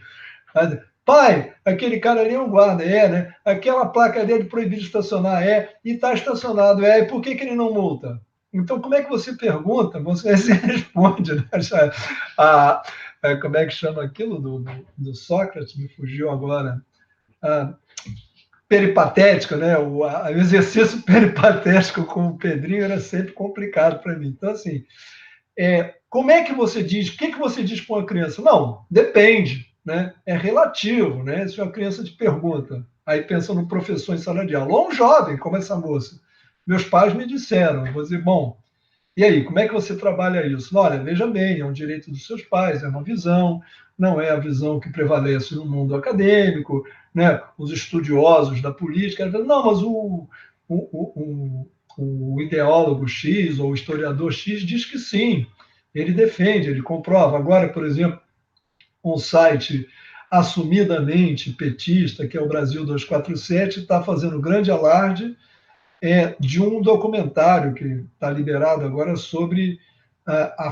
pai, aquele cara ali é um guarda, né? Aquela placa dele proibido de estacionar, e está estacionado, e por que ele não multa? Então, como é que você pergunta? Você responde, né? Como é que chama aquilo do Sócrates? Me fugiu agora. Peripatética, né? O exercício peripatético com o Pedrinho era sempre complicado para mim. Então, assim, como é que você diz? O que você diz para uma criança? Não, depende, né? É relativo, né? Se uma criança te pergunta, aí pensa no professor em sala de aula, ou um jovem, como essa moça. Meus pais me disseram, eu vou dizer, bom, e aí, como é que você trabalha isso? Olha, veja bem, é um direito dos seus pais, é uma visão, não é a visão que prevalece no mundo acadêmico, né? Os estudiosos da política, não, mas o ideólogo X ou o historiador X diz que sim, ele defende, ele comprova. Agora, por exemplo, um site assumidamente petista, que é o Brasil 247, está fazendo grande alarde de um documentário que está liberado agora sobre a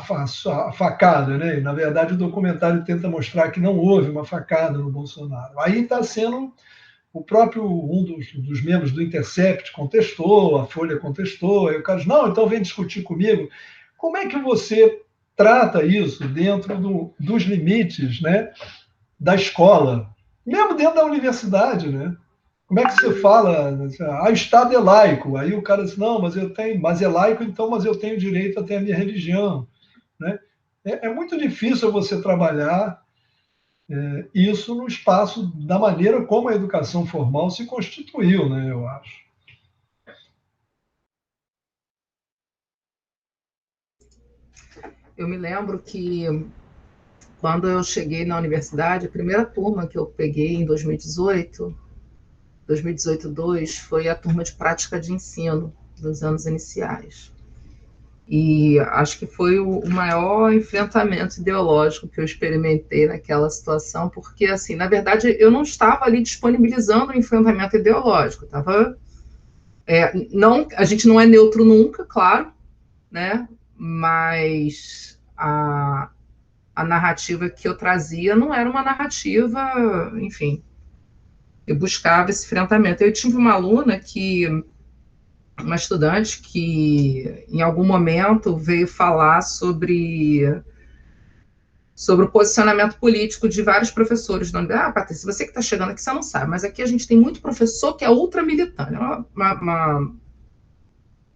facada, né? Na verdade, o documentário tenta mostrar que não houve uma facada no Bolsonaro. Aí está sendo o próprio um dos membros do Intercept contestou, a Folha contestou, aí o cara diz, não, então vem discutir comigo. Como é que você trata isso dentro dos limites, né, da escola, mesmo dentro da universidade, né? Como é que você fala? O Estado é laico. Aí o cara diz, não, mas é laico, então, mas eu tenho direito a ter a minha religião. Né? É muito difícil você trabalhar isso no espaço da maneira como a educação formal se constituiu, né, eu acho. Eu me lembro que quando eu cheguei na universidade, a primeira turma que eu peguei em 2018-2, foi a turma de prática de ensino dos anos iniciais. E acho que foi o maior enfrentamento ideológico que eu experimentei naquela situação, porque, assim, na verdade, eu não estava ali disponibilizando o enfrentamento ideológico, a gente não é neutro nunca, claro, né? Mas a narrativa que eu trazia não era uma narrativa, enfim, eu buscava esse enfrentamento. Eu tive uma estudante que em algum momento veio falar sobre o posicionamento político de vários professores. Patrícia, você que está chegando aqui, você não sabe, mas aqui a gente tem muito professor que é ultramilitante.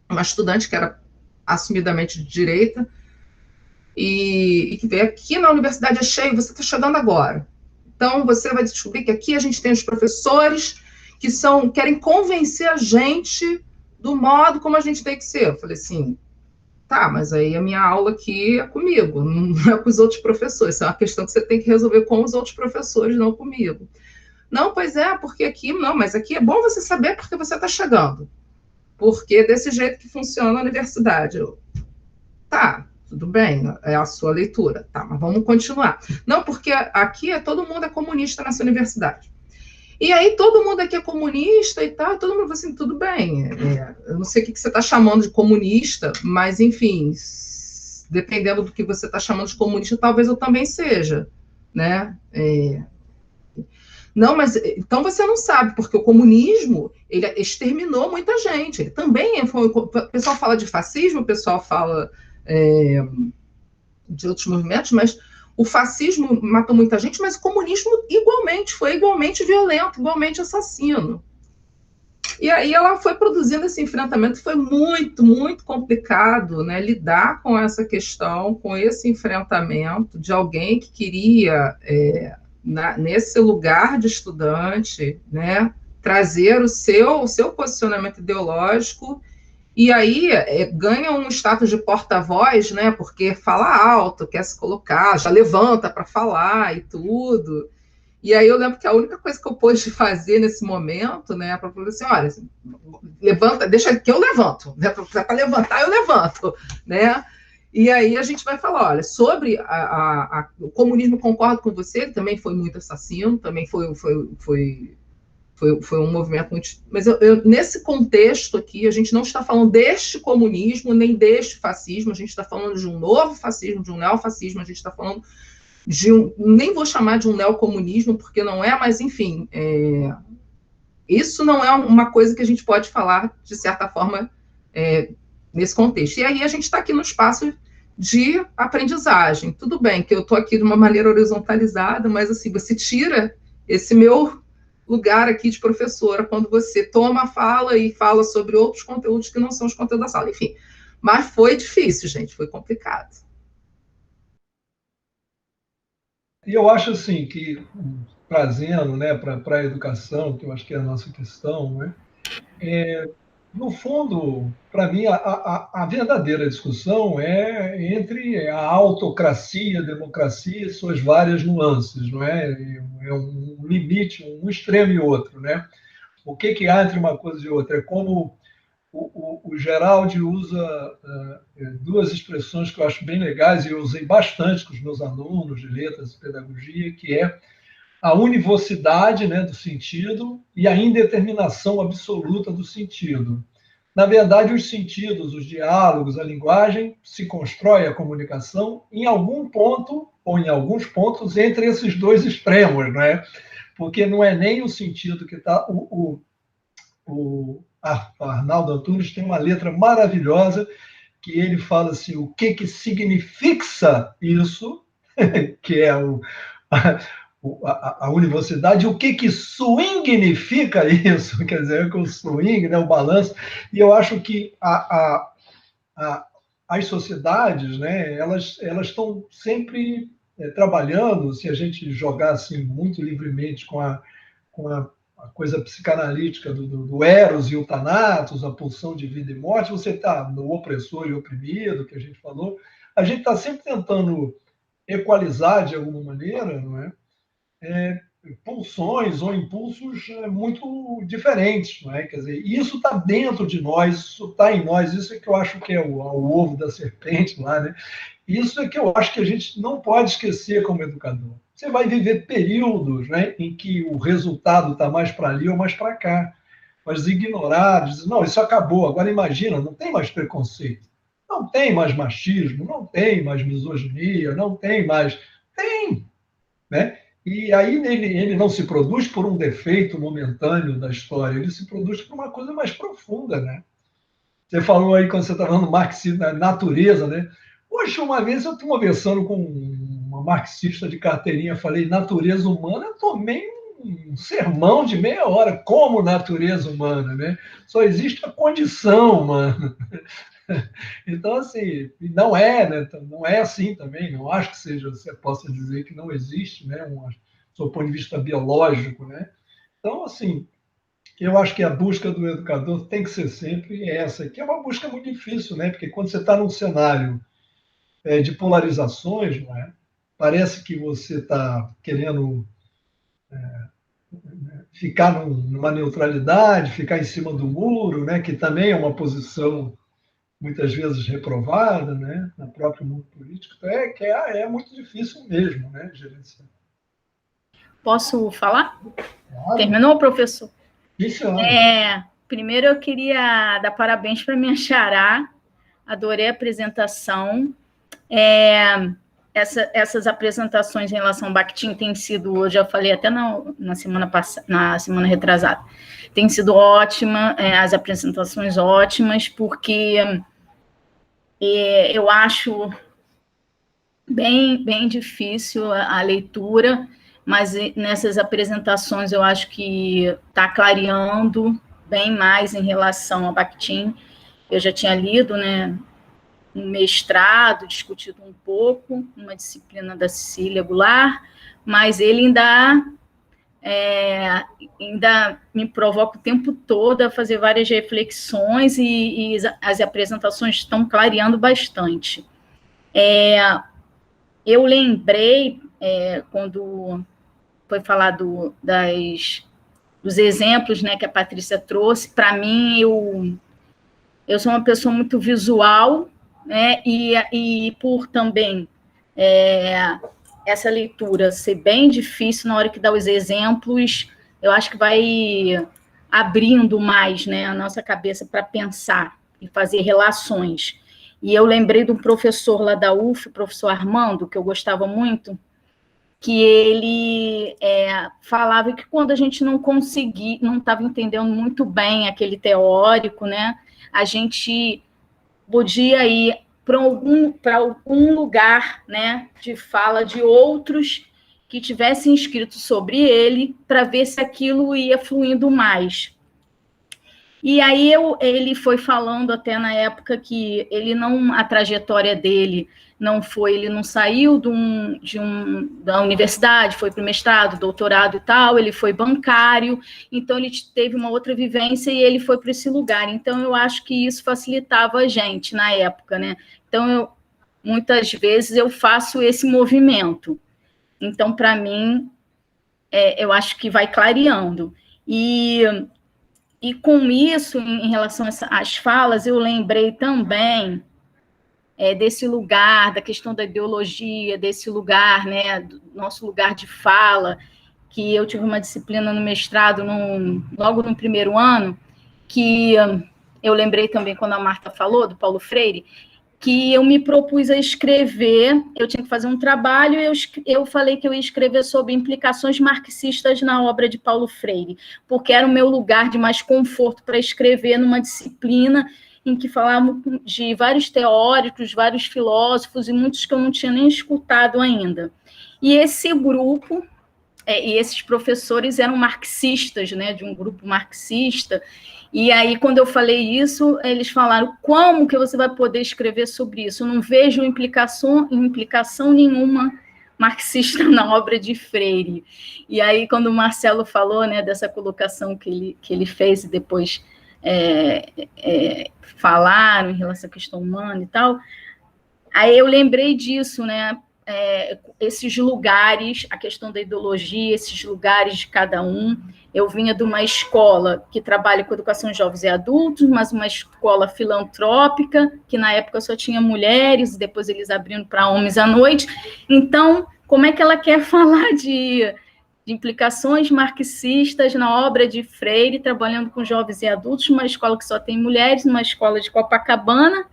Uma estudante que era assumidamente de direita e que veio aqui na universidade é cheio, você está chegando agora. Então, você vai descobrir que aqui a gente tem os professores que querem convencer a gente do modo como a gente tem que ser. Eu falei assim, tá, mas aí a minha aula aqui é comigo, não é com os outros professores. Isso é uma questão que você tem que resolver com os outros professores, não comigo. Não, pois é, porque aqui, não, mas aqui é bom você saber porque você está chegando. Porque é desse jeito que funciona a universidade. Tá, tudo bem, é a sua leitura. Tá, mas vamos continuar. Não, porque aqui todo mundo é comunista nessa universidade. E aí todo mundo aqui é comunista e tal, todo mundo assim, tudo bem. Eu não sei o que você está chamando de comunista, mas, enfim, dependendo do que você está chamando de comunista, talvez eu também seja, né? Não, mas então você não sabe, porque o comunismo, ele exterminou muita gente. Ele também foi. O pessoal fala de fascismo, o pessoal fala de outros movimentos, mas o fascismo matou muita gente, mas o comunismo foi igualmente violento, igualmente assassino. E aí ela foi produzindo esse enfrentamento, foi muito, muito complicado, né, lidar com essa questão, com esse enfrentamento de alguém que queria... nesse lugar de estudante, né, trazer o seu posicionamento ideológico, e aí ganha um status de porta-voz, né, porque fala alto, quer se colocar, já levanta para falar e tudo. E aí eu lembro que a única coisa que eu pude fazer nesse momento, né, para falar assim, olha, levanta, deixa que eu levanto, né, para levantar eu levanto, né. E aí a gente vai falar, olha, sobre o comunismo, concordo com você, ele também foi muito assassino, também foi um movimento muito... Mas nesse contexto aqui, a gente não está falando deste comunismo, nem deste fascismo, a gente está falando de um novo fascismo, de um neofascismo, a gente está falando de nem vou chamar de um neocomunismo, porque não é, mas enfim, isso não é uma coisa que a gente pode falar, de certa forma, nesse contexto. E aí a gente está aqui no espaço de aprendizagem. Tudo bem que eu estou aqui de uma maneira horizontalizada, mas assim, você tira esse meu lugar aqui de professora quando você toma a fala e fala sobre outros conteúdos que não são os conteúdos da sala. Enfim, mas foi difícil, gente, foi complicado. E eu acho assim que, trazendo, né, para a educação, que eu acho que é a nossa questão, né, no fundo, para mim, a verdadeira discussão é entre a autocracia, a democracia e suas várias nuances, não é? É um limite, um extremo e outro, né? O que há entre uma coisa e outra? É como o Geraldi usa duas expressões que eu acho bem legais e eu usei bastante com os meus alunos de letras e pedagogia, que é a univocidade, né, do sentido e a indeterminação absoluta do sentido. Na verdade, os sentidos, os diálogos, a linguagem, se constrói a comunicação em algum ponto, ou em alguns pontos, entre esses dois extremos, não é? Porque não é nem o sentido que está... O Arnaldo Antunes tem uma letra maravilhosa que ele fala assim, o que significa isso, que é a univocidade, o que swingnifica isso, quer dizer, o swing, né, o balanço, e eu acho que as sociedades, né, elas estão sempre trabalhando, se a gente jogar assim, muito livremente com a coisa psicanalítica do Eros e o Thanatos, a pulsão de vida e morte, você está no opressor e oprimido, que a gente falou, a gente está sempre tentando equalizar de alguma maneira, não é? Pulsões ou impulsos muito diferentes, não é? Quer dizer, isso está dentro de nós, isso está em nós, isso é que eu acho que é o ovo da serpente lá, né? Isso é que eu acho que a gente não pode esquecer como educador. Você vai viver períodos, né, em que o resultado está mais para ali ou mais para cá, mas ignorar, dizer, não, isso acabou, agora imagina, não tem mais preconceito, não tem mais machismo, não tem mais misoginia, não tem mais... Tem, né? E aí ele não se produz por um defeito momentâneo da história, ele se produz por uma coisa mais profunda, né? Você falou aí, quando você estava falando marxismo, natureza, né? Poxa, uma vez eu estou conversando com uma marxista de carteirinha, falei natureza humana, eu tomei um sermão de meia hora, como natureza humana, né? Só existe a condição humana. Então, assim, não é, né? Não é assim também, não acho que seja, você possa dizer que não existe, né? Do ponto de vista biológico, né? Então, assim, Eu acho que a busca do educador tem que ser sempre essa, que é uma busca muito difícil, né? Porque quando você está num cenário de polarizações, não é? Parece que você está querendo ficar numa neutralidade, ficar em cima do muro, né? Que também é uma posição muitas vezes reprovada, né? No próprio mundo político. Então, é muito difícil mesmo, né? Gerenciar. Posso falar? Claro. Terminou, professor? Isso. Primeiro eu queria dar parabéns para minha xará, adorei a apresentação. Essas apresentações em relação ao Bakhtin têm sido, eu já falei até na semana retrasada, tem sido ótima, as apresentações ótimas, porque eu acho bem difícil a leitura, mas nessas apresentações eu acho que está clareando bem mais em relação ao Bakhtin. Eu já tinha lido, né, um mestrado, discutido um pouco, uma disciplina da Cecília Goulart, mas ele ainda me provoca o tempo todo a fazer várias reflexões e as apresentações estão clareando bastante. Eu lembrei, quando foi falar dos exemplos, né, que a Patrícia trouxe, para mim, eu sou uma pessoa muito visual, né, e por também essa leitura ser bem difícil, na hora que dá os exemplos, eu acho que vai abrindo mais, né, a nossa cabeça para pensar e fazer relações. E eu lembrei de um professor lá da UF, o professor Armando, que eu gostava muito, que ele falava que quando a gente não estava entendendo muito bem aquele teórico, né, a gente podia ir para algum lugar, né, de fala de outros que tivessem escrito sobre ele, para ver se aquilo ia fluindo mais. E aí ele foi falando até na época que a trajetória dele ele não saiu da universidade, foi para o mestrado, doutorado e tal, ele foi bancário, então ele teve uma outra vivência e ele foi para esse lugar. Então eu acho que isso facilitava a gente na época, né? Então muitas vezes eu faço esse movimento. Então, para mim, eu acho que vai clareando. E com isso, em relação às falas, eu lembrei também desse lugar, da questão da ideologia, desse lugar, né, do nosso lugar de fala, que eu tive uma disciplina no mestrado, logo no primeiro ano, que eu lembrei também quando a Marta falou, do Paulo Freire, que eu me propus a escrever, eu tinha que fazer um trabalho, e eu falei que eu ia escrever sobre implicações marxistas na obra de Paulo Freire, porque era o meu lugar de mais conforto para escrever numa disciplina em que falavam de vários teóricos, vários filósofos, e muitos que eu não tinha nem escutado ainda. E esse grupo, e esses professores eram marxistas, né, de um grupo marxista. E aí, quando eu falei isso, eles falaram: como que você vai poder escrever sobre isso? Eu não vejo implicação nenhuma marxista na obra de Freire. E aí, quando o Marcelo falou, né, dessa colocação que ele fez, e depois falaram em relação à questão humana e tal, aí eu lembrei disso, né? Esses lugares, a questão da ideologia, esses lugares de cada um. Eu vinha de uma escola que trabalha com educação de jovens e adultos, mas uma escola filantrópica, que na época só tinha mulheres, e depois eles abriram para homens à noite. Então, como é que ela quer falar de implicações marxistas na obra de Freire, trabalhando com jovens e adultos, numa escola que só tem mulheres, numa escola de Copacabana,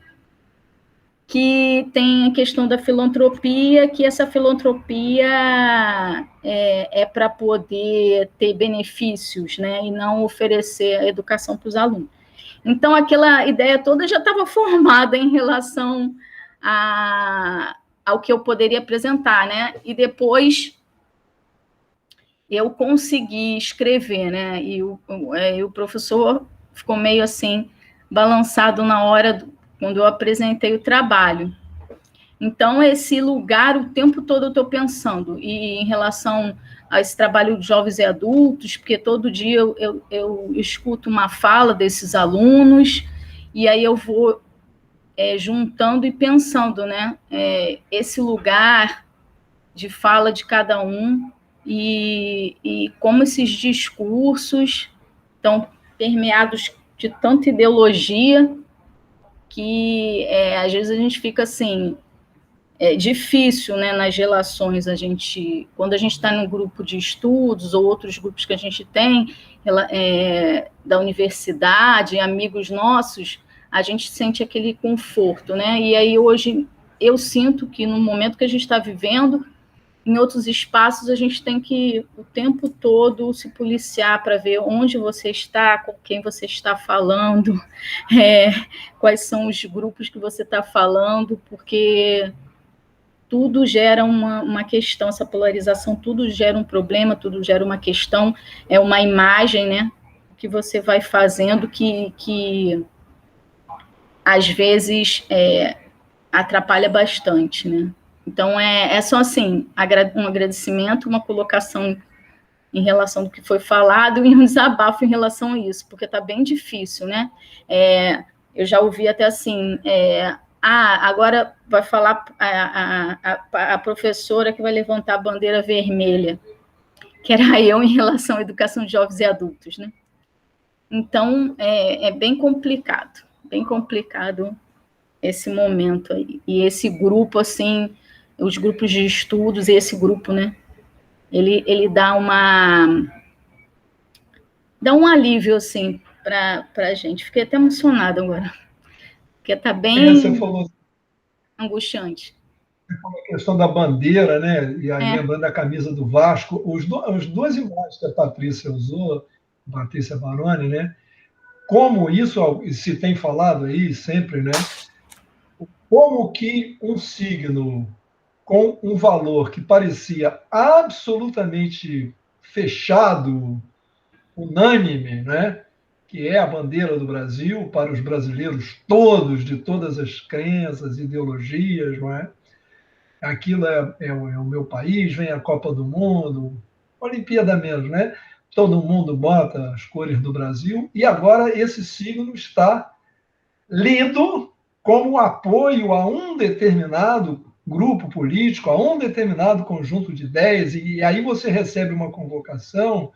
que tem a questão da filantropia, que essa filantropia é para poder ter benefícios, né, e não oferecer a educação para os alunos. Então, aquela ideia toda já estava formada em relação ao que eu poderia apresentar, né, e depois eu consegui escrever, né, e o professor ficou meio assim, balançado na hora quando eu apresentei o trabalho. Então, esse lugar, o tempo todo eu estou pensando, e em relação a esse trabalho de jovens e adultos, porque todo dia eu escuto uma fala desses alunos, e aí eu vou juntando e pensando, né? Esse lugar de fala de cada um, e como esses discursos estão permeados de tanta ideologia, que às vezes a gente fica assim, difícil, né, nas relações, quando a gente está num grupo de estudos, ou outros grupos que a gente tem, da universidade, amigos nossos, a gente sente aquele conforto, né, e aí hoje eu sinto que no momento que a gente está vivendo, em outros espaços a gente tem que o tempo todo se policiar para ver onde você está, com quem você está falando, quais são os grupos que você está falando, porque tudo gera uma questão, essa polarização, tudo gera um problema, tudo gera uma questão, uma imagem, né, que você vai fazendo que às vezes atrapalha bastante, né. Então, é só assim, um agradecimento, uma colocação em relação do que foi falado e um desabafo em relação a isso, porque está bem difícil, né? Eu já ouvi até assim, agora vai falar a professora que vai levantar a bandeira vermelha, que era eu em relação à educação de jovens e adultos, né? Então, é bem complicado esse momento aí. E esse grupo, assim, os grupos de estudos, e esse grupo, né, ele dá um alívio, assim, para a gente. Fiquei até emocionada agora, porque está bem angustiante. A questão da bandeira, né, e aí lembrando da camisa do Vasco, as duas imagens que a Patrícia usou, Patrícia Baroni, né, como isso se tem falado aí sempre, né, como que um signo com um valor que parecia absolutamente fechado, unânime, né? Que é a bandeira do Brasil para os brasileiros todos, de todas as crenças, ideologias, não é? Aquilo é o meu país, vem a Copa do Mundo, Olimpíada mesmo, né? Todo mundo bota as cores do Brasil, e agora esse signo está lido como apoio a um determinado grupo político, a um determinado conjunto de ideias, e aí você recebe uma convocação,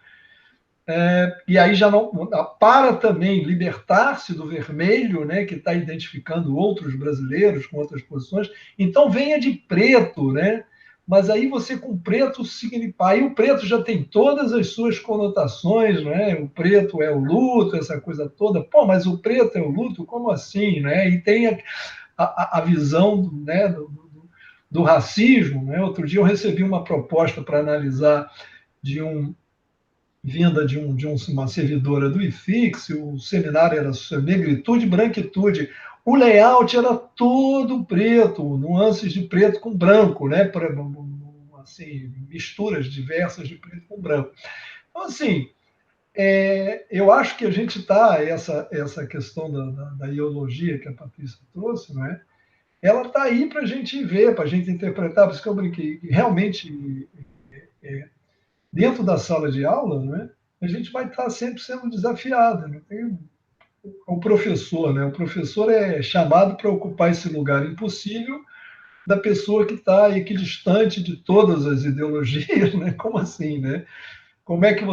e aí já não para também libertar-se do vermelho, né, que está identificando outros brasileiros com outras posições, então venha de preto, né? Mas aí você com preto significa, aí o preto já tem todas as suas conotações, né? O preto é o luto, essa coisa toda. Pô, mas o preto é o luto? Como assim, né? E tem a visão, né, do racismo, né? Outro dia eu recebi uma proposta para analisar vinda de uma servidora do IFIX, o seminário era sobre negritude e branquitude. O layout era todo preto, nuances de preto com branco, né? Assim, misturas diversas de preto com branco. Então, assim, eu acho que a gente está, essa questão da ideologia que a Patrícia trouxe, não é? Ela está aí para a gente ver, para a gente interpretar, por isso que eu brinquei, realmente, dentro da sala de aula, não é? A gente vai estar sempre sendo desafiado, né? Tem o professor, né? O professor é chamado para ocupar esse lugar impossível da pessoa que está equidistante de todas as ideologias, né? Como assim, né? Como é que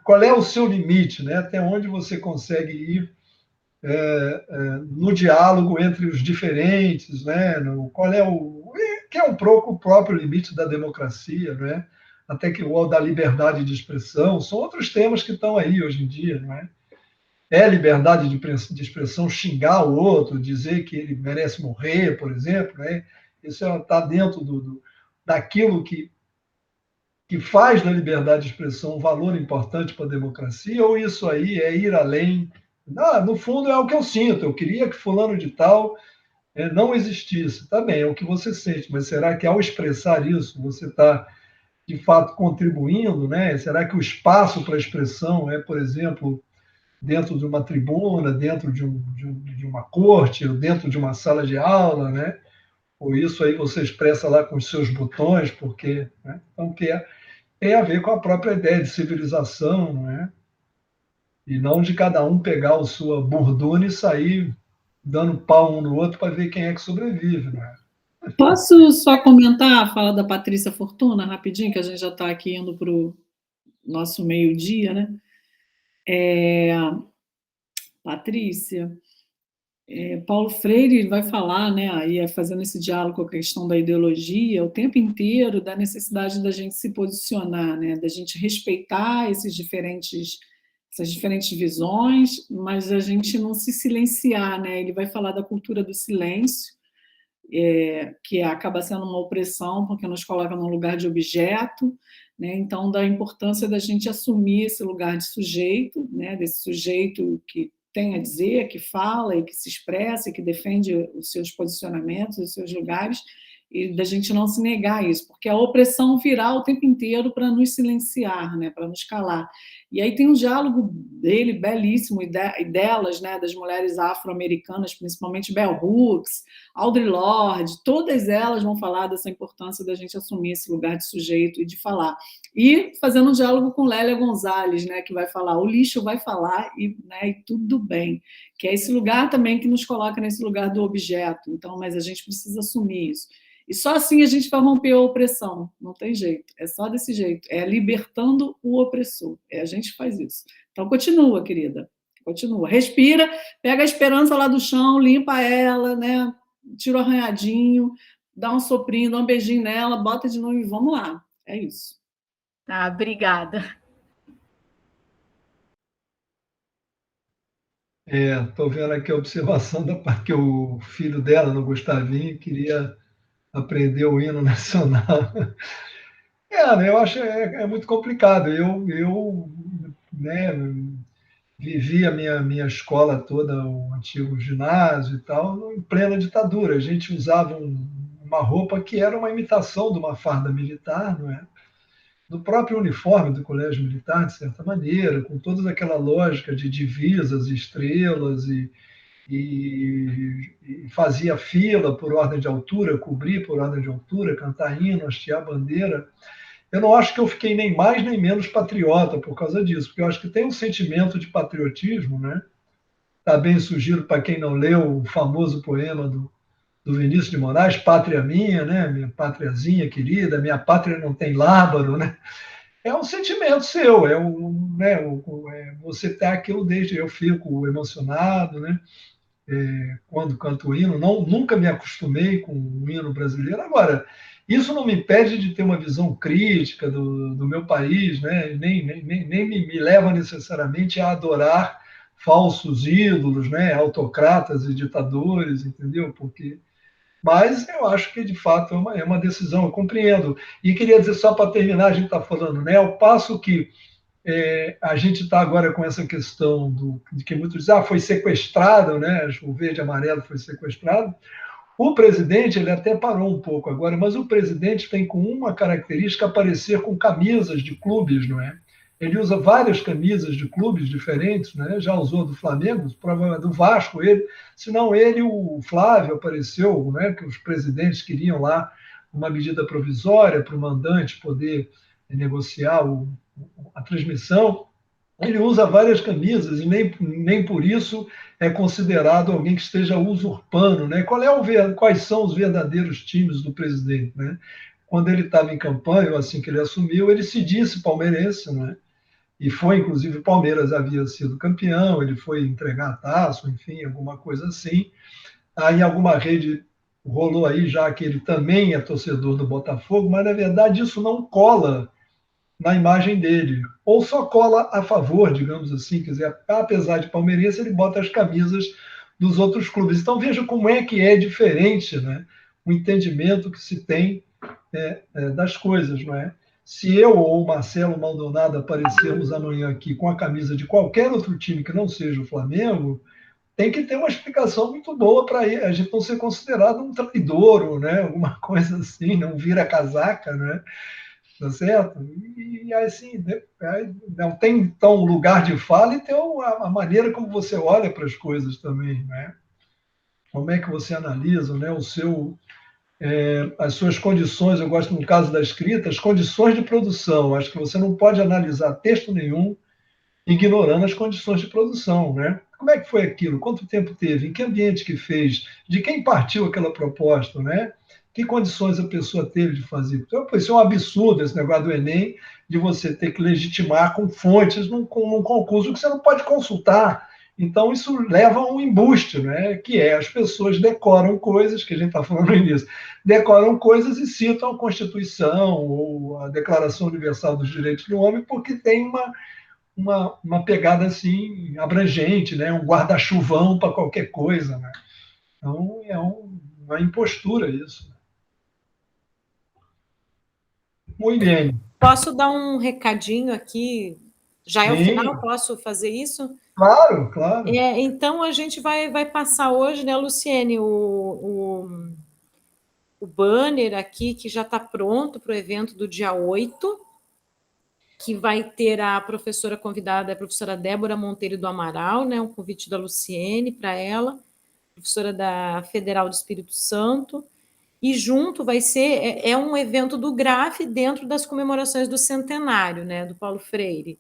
qual é o seu limite, né? Até onde você consegue ir no diálogo entre os diferentes, né? Qual é que é um pouco o próprio limite da democracia, né? Até que o da liberdade de expressão, são outros temas que estão aí hoje em dia, não é? É liberdade de expressão xingar o outro, dizer que ele merece morrer, por exemplo, né? Isso está dentro daquilo que faz da liberdade de expressão um valor importante para a democracia, ou isso aí é ir além? No fundo é o que eu sinto, eu queria que fulano de tal não existisse. Tá bem, é o que você sente, mas será que ao expressar isso você está de fato contribuindo, né? Será que o espaço para expressão é, por exemplo, dentro de uma tribuna, dentro de uma corte, ou dentro de uma sala de aula, né? ou isso aí você expressa lá com os seus botões, porque, né? Então, tem a ver com a própria ideia de civilização, não é? E não de cada um pegar a sua burduna e sair dando pau um no outro para ver quem é que sobrevive, não é? Posso só comentar a fala da Patrícia Fortuna, rapidinho, que a gente já está aqui indo para o nosso meio-dia, né? Patrícia, Paulo Freire vai falar, né, aí fazendo esse diálogo com a questão da ideologia, o tempo inteiro da necessidade da gente se posicionar, né, da gente respeitar essas diferentes visões, mas a gente não se silenciar, né? Ele vai falar da cultura do silêncio, que acaba sendo uma opressão, porque nos coloca num lugar de objeto, né? Então, da importância da gente assumir esse lugar de sujeito, né? Desse sujeito que tem a dizer, que fala e que se expressa e que defende os seus posicionamentos, os seus lugares, e da gente não se negar a isso, porque a opressão virá o tempo inteiro para nos silenciar, né? Para nos calar. E aí tem um diálogo dele belíssimo, e delas, né, das mulheres afro-americanas, principalmente Bell Hooks, Audre Lorde, todas elas vão falar dessa importância da gente assumir esse lugar de sujeito e de falar. E fazendo um diálogo com Lélia Gonzalez, né, que vai falar, o lixo vai falar, né, e tudo bem, que é esse lugar também que nos coloca nesse lugar do objeto. Então, mas a gente precisa assumir isso. E só assim a gente vai romper a opressão, não tem jeito, é só desse jeito, é libertando o opressor, a gente faz isso. Então continua, querida, continua, respira, pega a esperança lá do chão, limpa ela, né? Tira o arranhadinho, dá um soprinho, dá um beijinho nela, bota de novo e vamos lá, é isso. Tá, obrigada. Estou vendo aqui a observação da parte que o filho dela, no Gustavinho, queria aprender o hino nacional. Eu acho muito complicado. Eu né, vivi a minha escola toda, o antigo ginásio e tal, em plena ditadura. A gente usava uma roupa que era uma imitação de uma farda militar, não é? Do próprio uniforme do colégio militar, de certa maneira, com toda aquela lógica de divisas, estrelas e fazia fila por ordem de altura, cobrir por ordem de altura, cantar hino, hastear bandeira. Eu não acho que eu fiquei nem mais nem menos patriota por causa disso, porque eu acho que tem um sentimento de patriotismo, né? Está bem sugiro para quem não leu o famoso poema do Vinícius de Moraes, Pátria Minha, né? Minha pátriazinha querida, minha pátria não tem lábaro, né? É um sentimento seu, você está aquilo desde eu fico emocionado, né? Quando canto o hino, nunca me acostumei com o hino brasileiro. Agora, isso não me impede de ter uma visão crítica do meu país, né? nem me leva necessariamente a adorar falsos ídolos, né? Autocratas e ditadores, entendeu? Mas eu acho que, de fato, é uma decisão, eu compreendo. E queria dizer, só para terminar, a gente está falando, né? Ao passo que a gente está agora com essa questão de que muitos dizem, foi sequestrado, né? O verde e amarelo foi sequestrado. O presidente, ele até parou um pouco agora, mas o presidente tem com uma característica aparecer com camisas de clubes, não é? Ele usa várias camisas de clubes diferentes, né? Já usou do Flamengo, do Vasco, senão o Flávio apareceu, né? Que os presidentes queriam lá uma medida provisória para o mandante poder negociar a transmissão. Ele usa várias camisas e nem por isso é considerado alguém que esteja usurpando, né? Quais são os verdadeiros times do presidente, né? Quando ele estava em campanha, ou assim que ele assumiu, ele se disse palmeirense, né? E foi, inclusive, o Palmeiras havia sido campeão, ele foi entregar a taça, enfim, alguma coisa assim. Aí, em alguma rede rolou aí já que ele também é torcedor do Botafogo, mas, na verdade, isso não cola na imagem dele, ou só cola a favor, digamos assim, quer dizer, apesar de palmeirense, ele bota as camisas dos outros clubes. Então, veja como é que é diferente, né, o entendimento que se tem das coisas, não é? Se eu ou o Marcelo Maldonado aparecermos amanhã aqui com a camisa de qualquer outro time que não seja o Flamengo, tem que ter uma explicação muito boa para a gente não ser considerado um traidor, né? Alguma coisa assim, não vira casaca, né? Tá certo? E assim, não tem então lugar de fala e tem a maneira como você olha para as coisas também, né? Como é que você analisa, né, o seu as suas condições, eu gosto no caso da escrita, as condições de produção. Acho que você não pode analisar texto nenhum ignorando as condições de produção, né? Como é que foi aquilo? Quanto tempo teve? Em que ambiente que fez? De quem partiu aquela proposta, né? Que condições a pessoa teve de fazer? Então, isso é um absurdo, esse negócio do Enem, de você ter que legitimar com fontes num concurso que você não pode consultar. Então, isso leva a um embuste, né? Que as pessoas decoram coisas, que a gente está falando no início, decoram coisas e citam a Constituição ou a Declaração Universal dos Direitos do Homem, porque tem uma pegada assim abrangente, né? Um guarda-chuvão para qualquer coisa, né? Então, é uma impostura isso. Muito bem. Posso dar um recadinho aqui? Já é o final? Posso fazer isso? Claro, claro. Então, a gente vai passar hoje, né, Luciene, o banner aqui, que já está pronto para o evento do dia 8, que vai ter a professora convidada, a professora Débora Monteiro do Amaral, né, um convite da Luciene para ela, professora da Federal do Espírito Santo, e junto vai ser, um evento do GRAF dentro das comemorações do centenário, né, do Paulo Freire,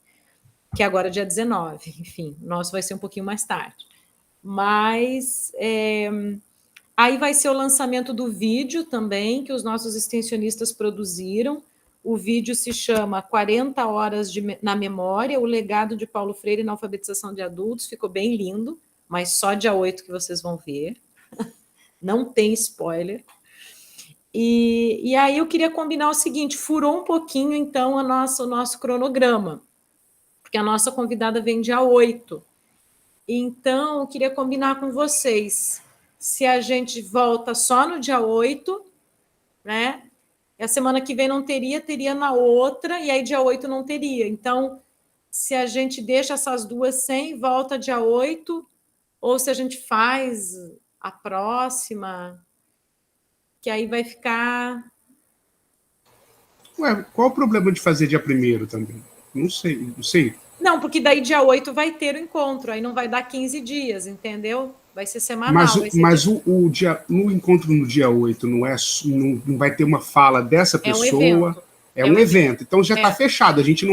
que agora é dia 19, enfim, o nosso vai ser um pouquinho mais tarde. Mas aí vai ser o lançamento do vídeo também, que os nossos extensionistas produziram. O vídeo se chama 40 Horas na Memória, o legado de Paulo Freire na alfabetização de adultos. Ficou bem lindo, mas só dia 8 que vocês vão ver. Não tem spoiler. E aí eu queria combinar o seguinte, furou um pouquinho, então, o nosso cronograma, porque a nossa convidada vem dia 8. Então, eu queria combinar com vocês, se a gente volta só no dia 8, né? E a semana que vem não teria na outra, e aí dia 8 não teria. Então, se a gente deixa essas duas sem, volta dia 8, ou se a gente faz a próxima, que aí vai ficar... Ué, qual o problema de fazer dia 1º também? Não sei. Não, porque daí dia 8 vai ter o encontro, aí não vai dar 15 dias, entendeu? Vai ser semanal. Mas no encontro no dia 8 não vai ter uma fala dessa pessoa. É um evento. Então já está fechado. A gente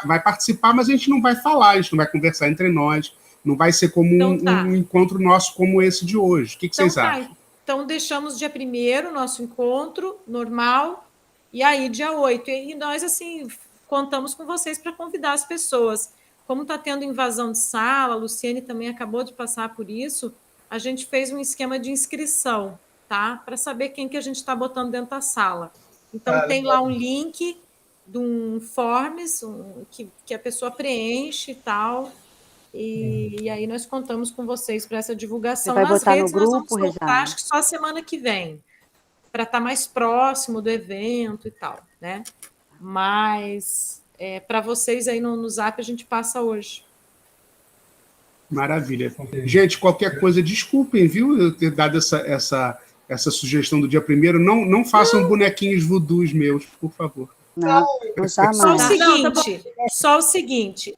vai participar, mas a gente não vai falar, a gente não vai conversar entre nós. Não vai ser como um encontro nosso como esse de hoje. O que vocês acham? Então deixamos dia 1º, nosso encontro normal, e aí dia 8. E nós, assim, contamos com vocês para convidar as pessoas. Como está tendo invasão de sala, a Luciene também acabou de passar por isso, a gente fez um esquema de inscrição, tá? Para saber quem que a gente está botando dentro da sala. Então, tem lá um link de um forms que a pessoa preenche e tal, e aí nós contamos com vocês para essa divulgação. Você vai nas botar redes, no nós grupo, vamos soltar, acho que só a semana que vem, para estar mais próximo do evento e tal, né? Mas... para vocês aí no Zap, a gente passa hoje. Maravilha. Gente, qualquer coisa, desculpem, viu, eu ter dado essa sugestão do dia 1º. Não façam bonequinhos voodoos meus, por favor. Não Só o seguinte.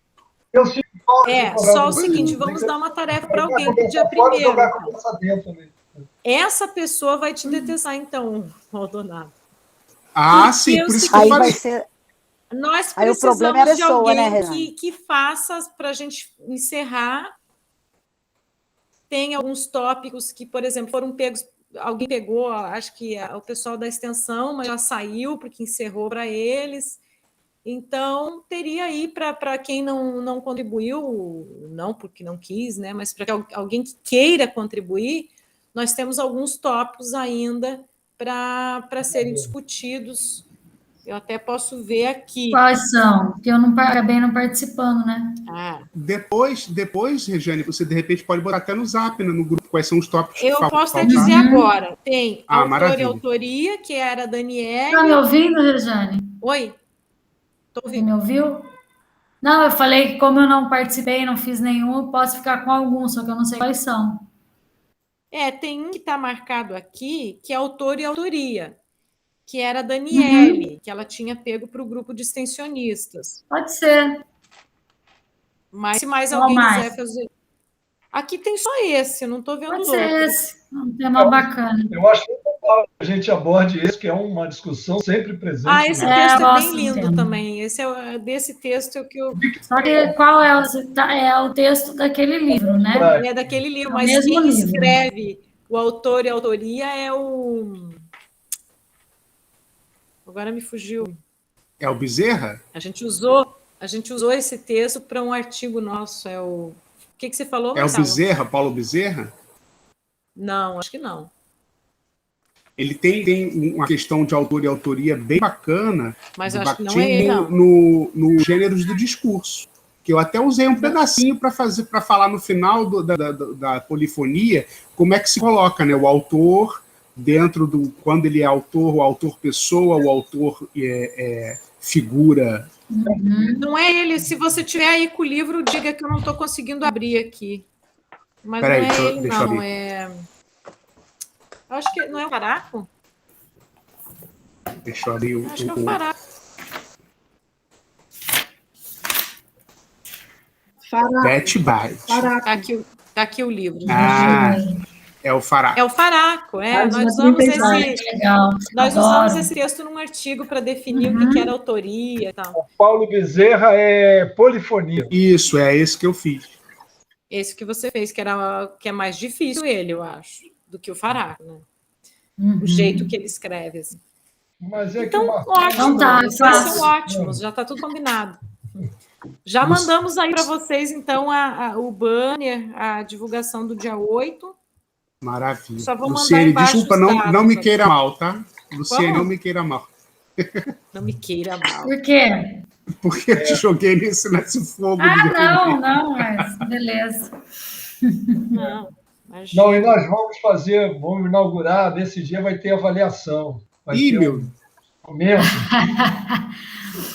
Só o seguinte, vamos dar uma tarefa para alguém pro dia 1º. Essa pessoa vai te detestar, então, Maldonado. Sim, por isso que eu falei. Vai ser... Nós precisamos de alguém que faça para a gente encerrar. Tem alguns tópicos que, por exemplo, foram pegos, alguém pegou, acho que o pessoal da extensão, mas já saiu porque encerrou para eles. Então, teria aí para quem não contribuiu, não porque não quis, né, mas para alguém que queira contribuir, nós temos alguns tópicos ainda para serem discutidos. Eu até posso ver aqui. Quais são? Porque eu acabei não participando, né? Depois, Regiane, você de repente pode botar até no Zap, no grupo, quais são os tópicos. Eu posso até dizer agora. Tem autor e autoria, que era a Daniele. Está me ouvindo, Regiane? Oi? Estou ouvindo. Você me ouviu? Não, eu falei que como eu não participei, não fiz nenhum, eu posso ficar com alguns, só que eu não sei quais são. Tem um que está marcado aqui, que é autor e autoria, que era a Daniele, que ela tinha pego para o grupo de extensionistas. Pode ser. Mas se mais alguém quiser fazer... Aqui tem só esse, eu não estou vendo Pode outro. ser esse, um tema bacana. Eu acho que a gente aborde esse, que é uma discussão sempre presente. Esse texto é bem lindo também. Esse desse texto que eu... Só que qual é o texto daquele livro, né? É daquele livro, mas quem escreve o autor e a autoria é o... Agora me fugiu. É o Bezerra? A gente usou esse texto para um artigo nosso. É o que você falou, Marcelo? É o Bezerra, Paulo Bezerra? Não, acho que não. Ele tem uma questão de autor e autoria bem bacana, mas eu acho que não é ele, não. No Gêneros do Discurso, que eu até usei um pedacinho para falar no final da polifonia como é que se coloca, né, o autor dentro do... Quando ele é autor, o autor pessoa, o autor figura. Não é ele. Se você tiver aí com o livro, diga que eu não estou conseguindo abrir aqui. Mas peraí, não é ele, não. Eu acho que não é o Faraco? Deixa eu abrir acho que é o Faraco. Beth Byte. Tá aqui o livro. É o Faraco. É o Faraco, Nós usamos esse texto num artigo para definir o que era autoria e tal. O Paulo Bezerra é polifonia. Isso, é esse que eu fiz. Esse que você fez, que é mais difícil eu acho, do que o Faraco, né? O jeito que ele escreve, assim. Mas então, ótimo. Vocês são ótimos, já está tudo combinado. Já mandamos aí para vocês, então, o banner, a divulgação do dia 8. Maravilha. Só vou Luciene, desculpa, não me queira mal, tá? Luciene, não me queira mal. Não me queira mal. Por quê? Porque eu te joguei nesse fogo. Não, mas beleza. Não, e nós vamos inaugurar, nesse dia vai ter avaliação. Meu! Comenta.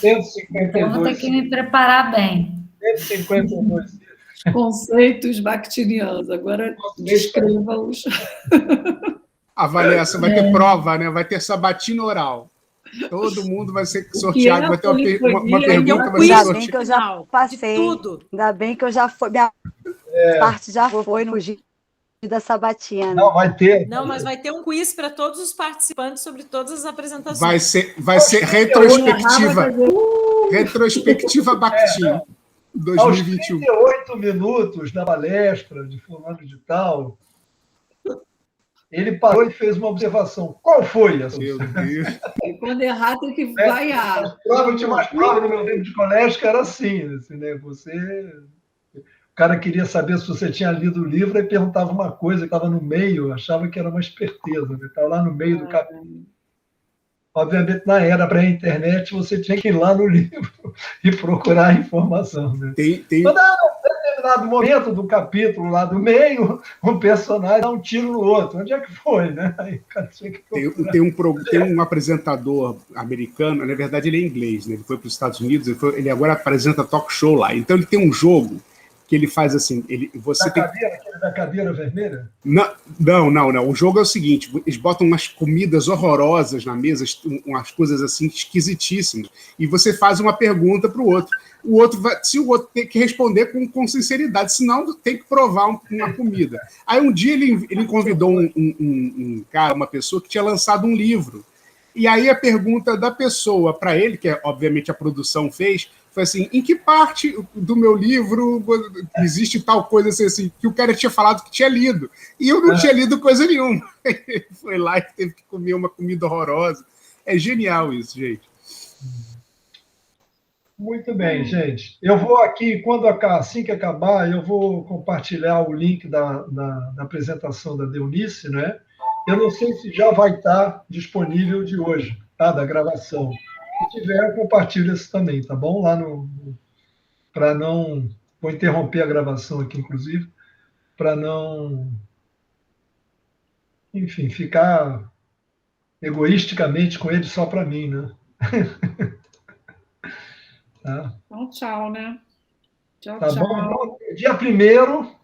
152. Eu vou ter que me preparar bem. 152. Conceitos bactinianos. Agora descreva-os. Avaliação, vai ter prova, né? Vai ter sabatina oral. Todo mundo vai ser sorteado, vai ter uma pergunta, vai ser sorteada. Ainda bem que eu já passei. Ainda bem que eu já fui. Minha parte já foi no dia da sabatina. Não, vai ter. Não, mas vai ter um quiz para todos os participantes sobre todas as apresentações. Vai ser retrospectiva. Retrospectiva Bakhtin. 2021. Aos 38 minutos da palestra de fulano de tal, ele parou e fez uma observação. Qual foi essa? Meu Deus. E quando errar, tem que vaiar. Eu tinha umas provas no meu tempo de colégio que era assim, né? O cara queria saber se você tinha lido o livro e perguntava uma coisa que estava no meio, achava que era uma esperteza, né? Estava lá no meio do capítulo. Obviamente, na era pré-internet, você tinha que ir lá no livro e procurar a informação. Né? Mas, em determinado momento do capítulo, lá do meio, um personagem dá um tiro no outro. Onde é que foi? Né? Aí, cara, tinha que tem um apresentador americano, na verdade ele é inglês, né? Ele foi para os Estados Unidos, ele agora apresenta talk show lá. Então ele tem um jogo que ele faz assim... Aquele da cadeira vermelha? Não. O jogo é o seguinte, eles botam umas comidas horrorosas na mesa, umas coisas assim esquisitíssimas, e você faz uma pergunta para o outro. O outro tem que responder com sinceridade, senão tem que provar uma comida. Aí um dia ele convidou um cara, uma pessoa que tinha lançado um livro. E aí a pergunta da pessoa para ele, que obviamente a produção fez, foi assim, em que parte do meu livro existe tal coisa assim, que o cara tinha falado que tinha lido. E eu não tinha lido coisa nenhuma. Ele foi lá e teve que comer uma comida horrorosa. É genial isso, gente. Muito bem, gente. Eu vou aqui, assim que acabar, eu vou compartilhar o link da apresentação da Deunice, né? Eu não sei se já vai estar disponível de hoje, tá? Da gravação. Se tiver, compartilha isso também, tá bom? Lá para não... Vou interromper a gravação aqui, inclusive, para não... Enfim, ficar egoisticamente com ele só para mim, né? Tá? Então, tchau, né? Tchau, tá bom? Então, dia 1º,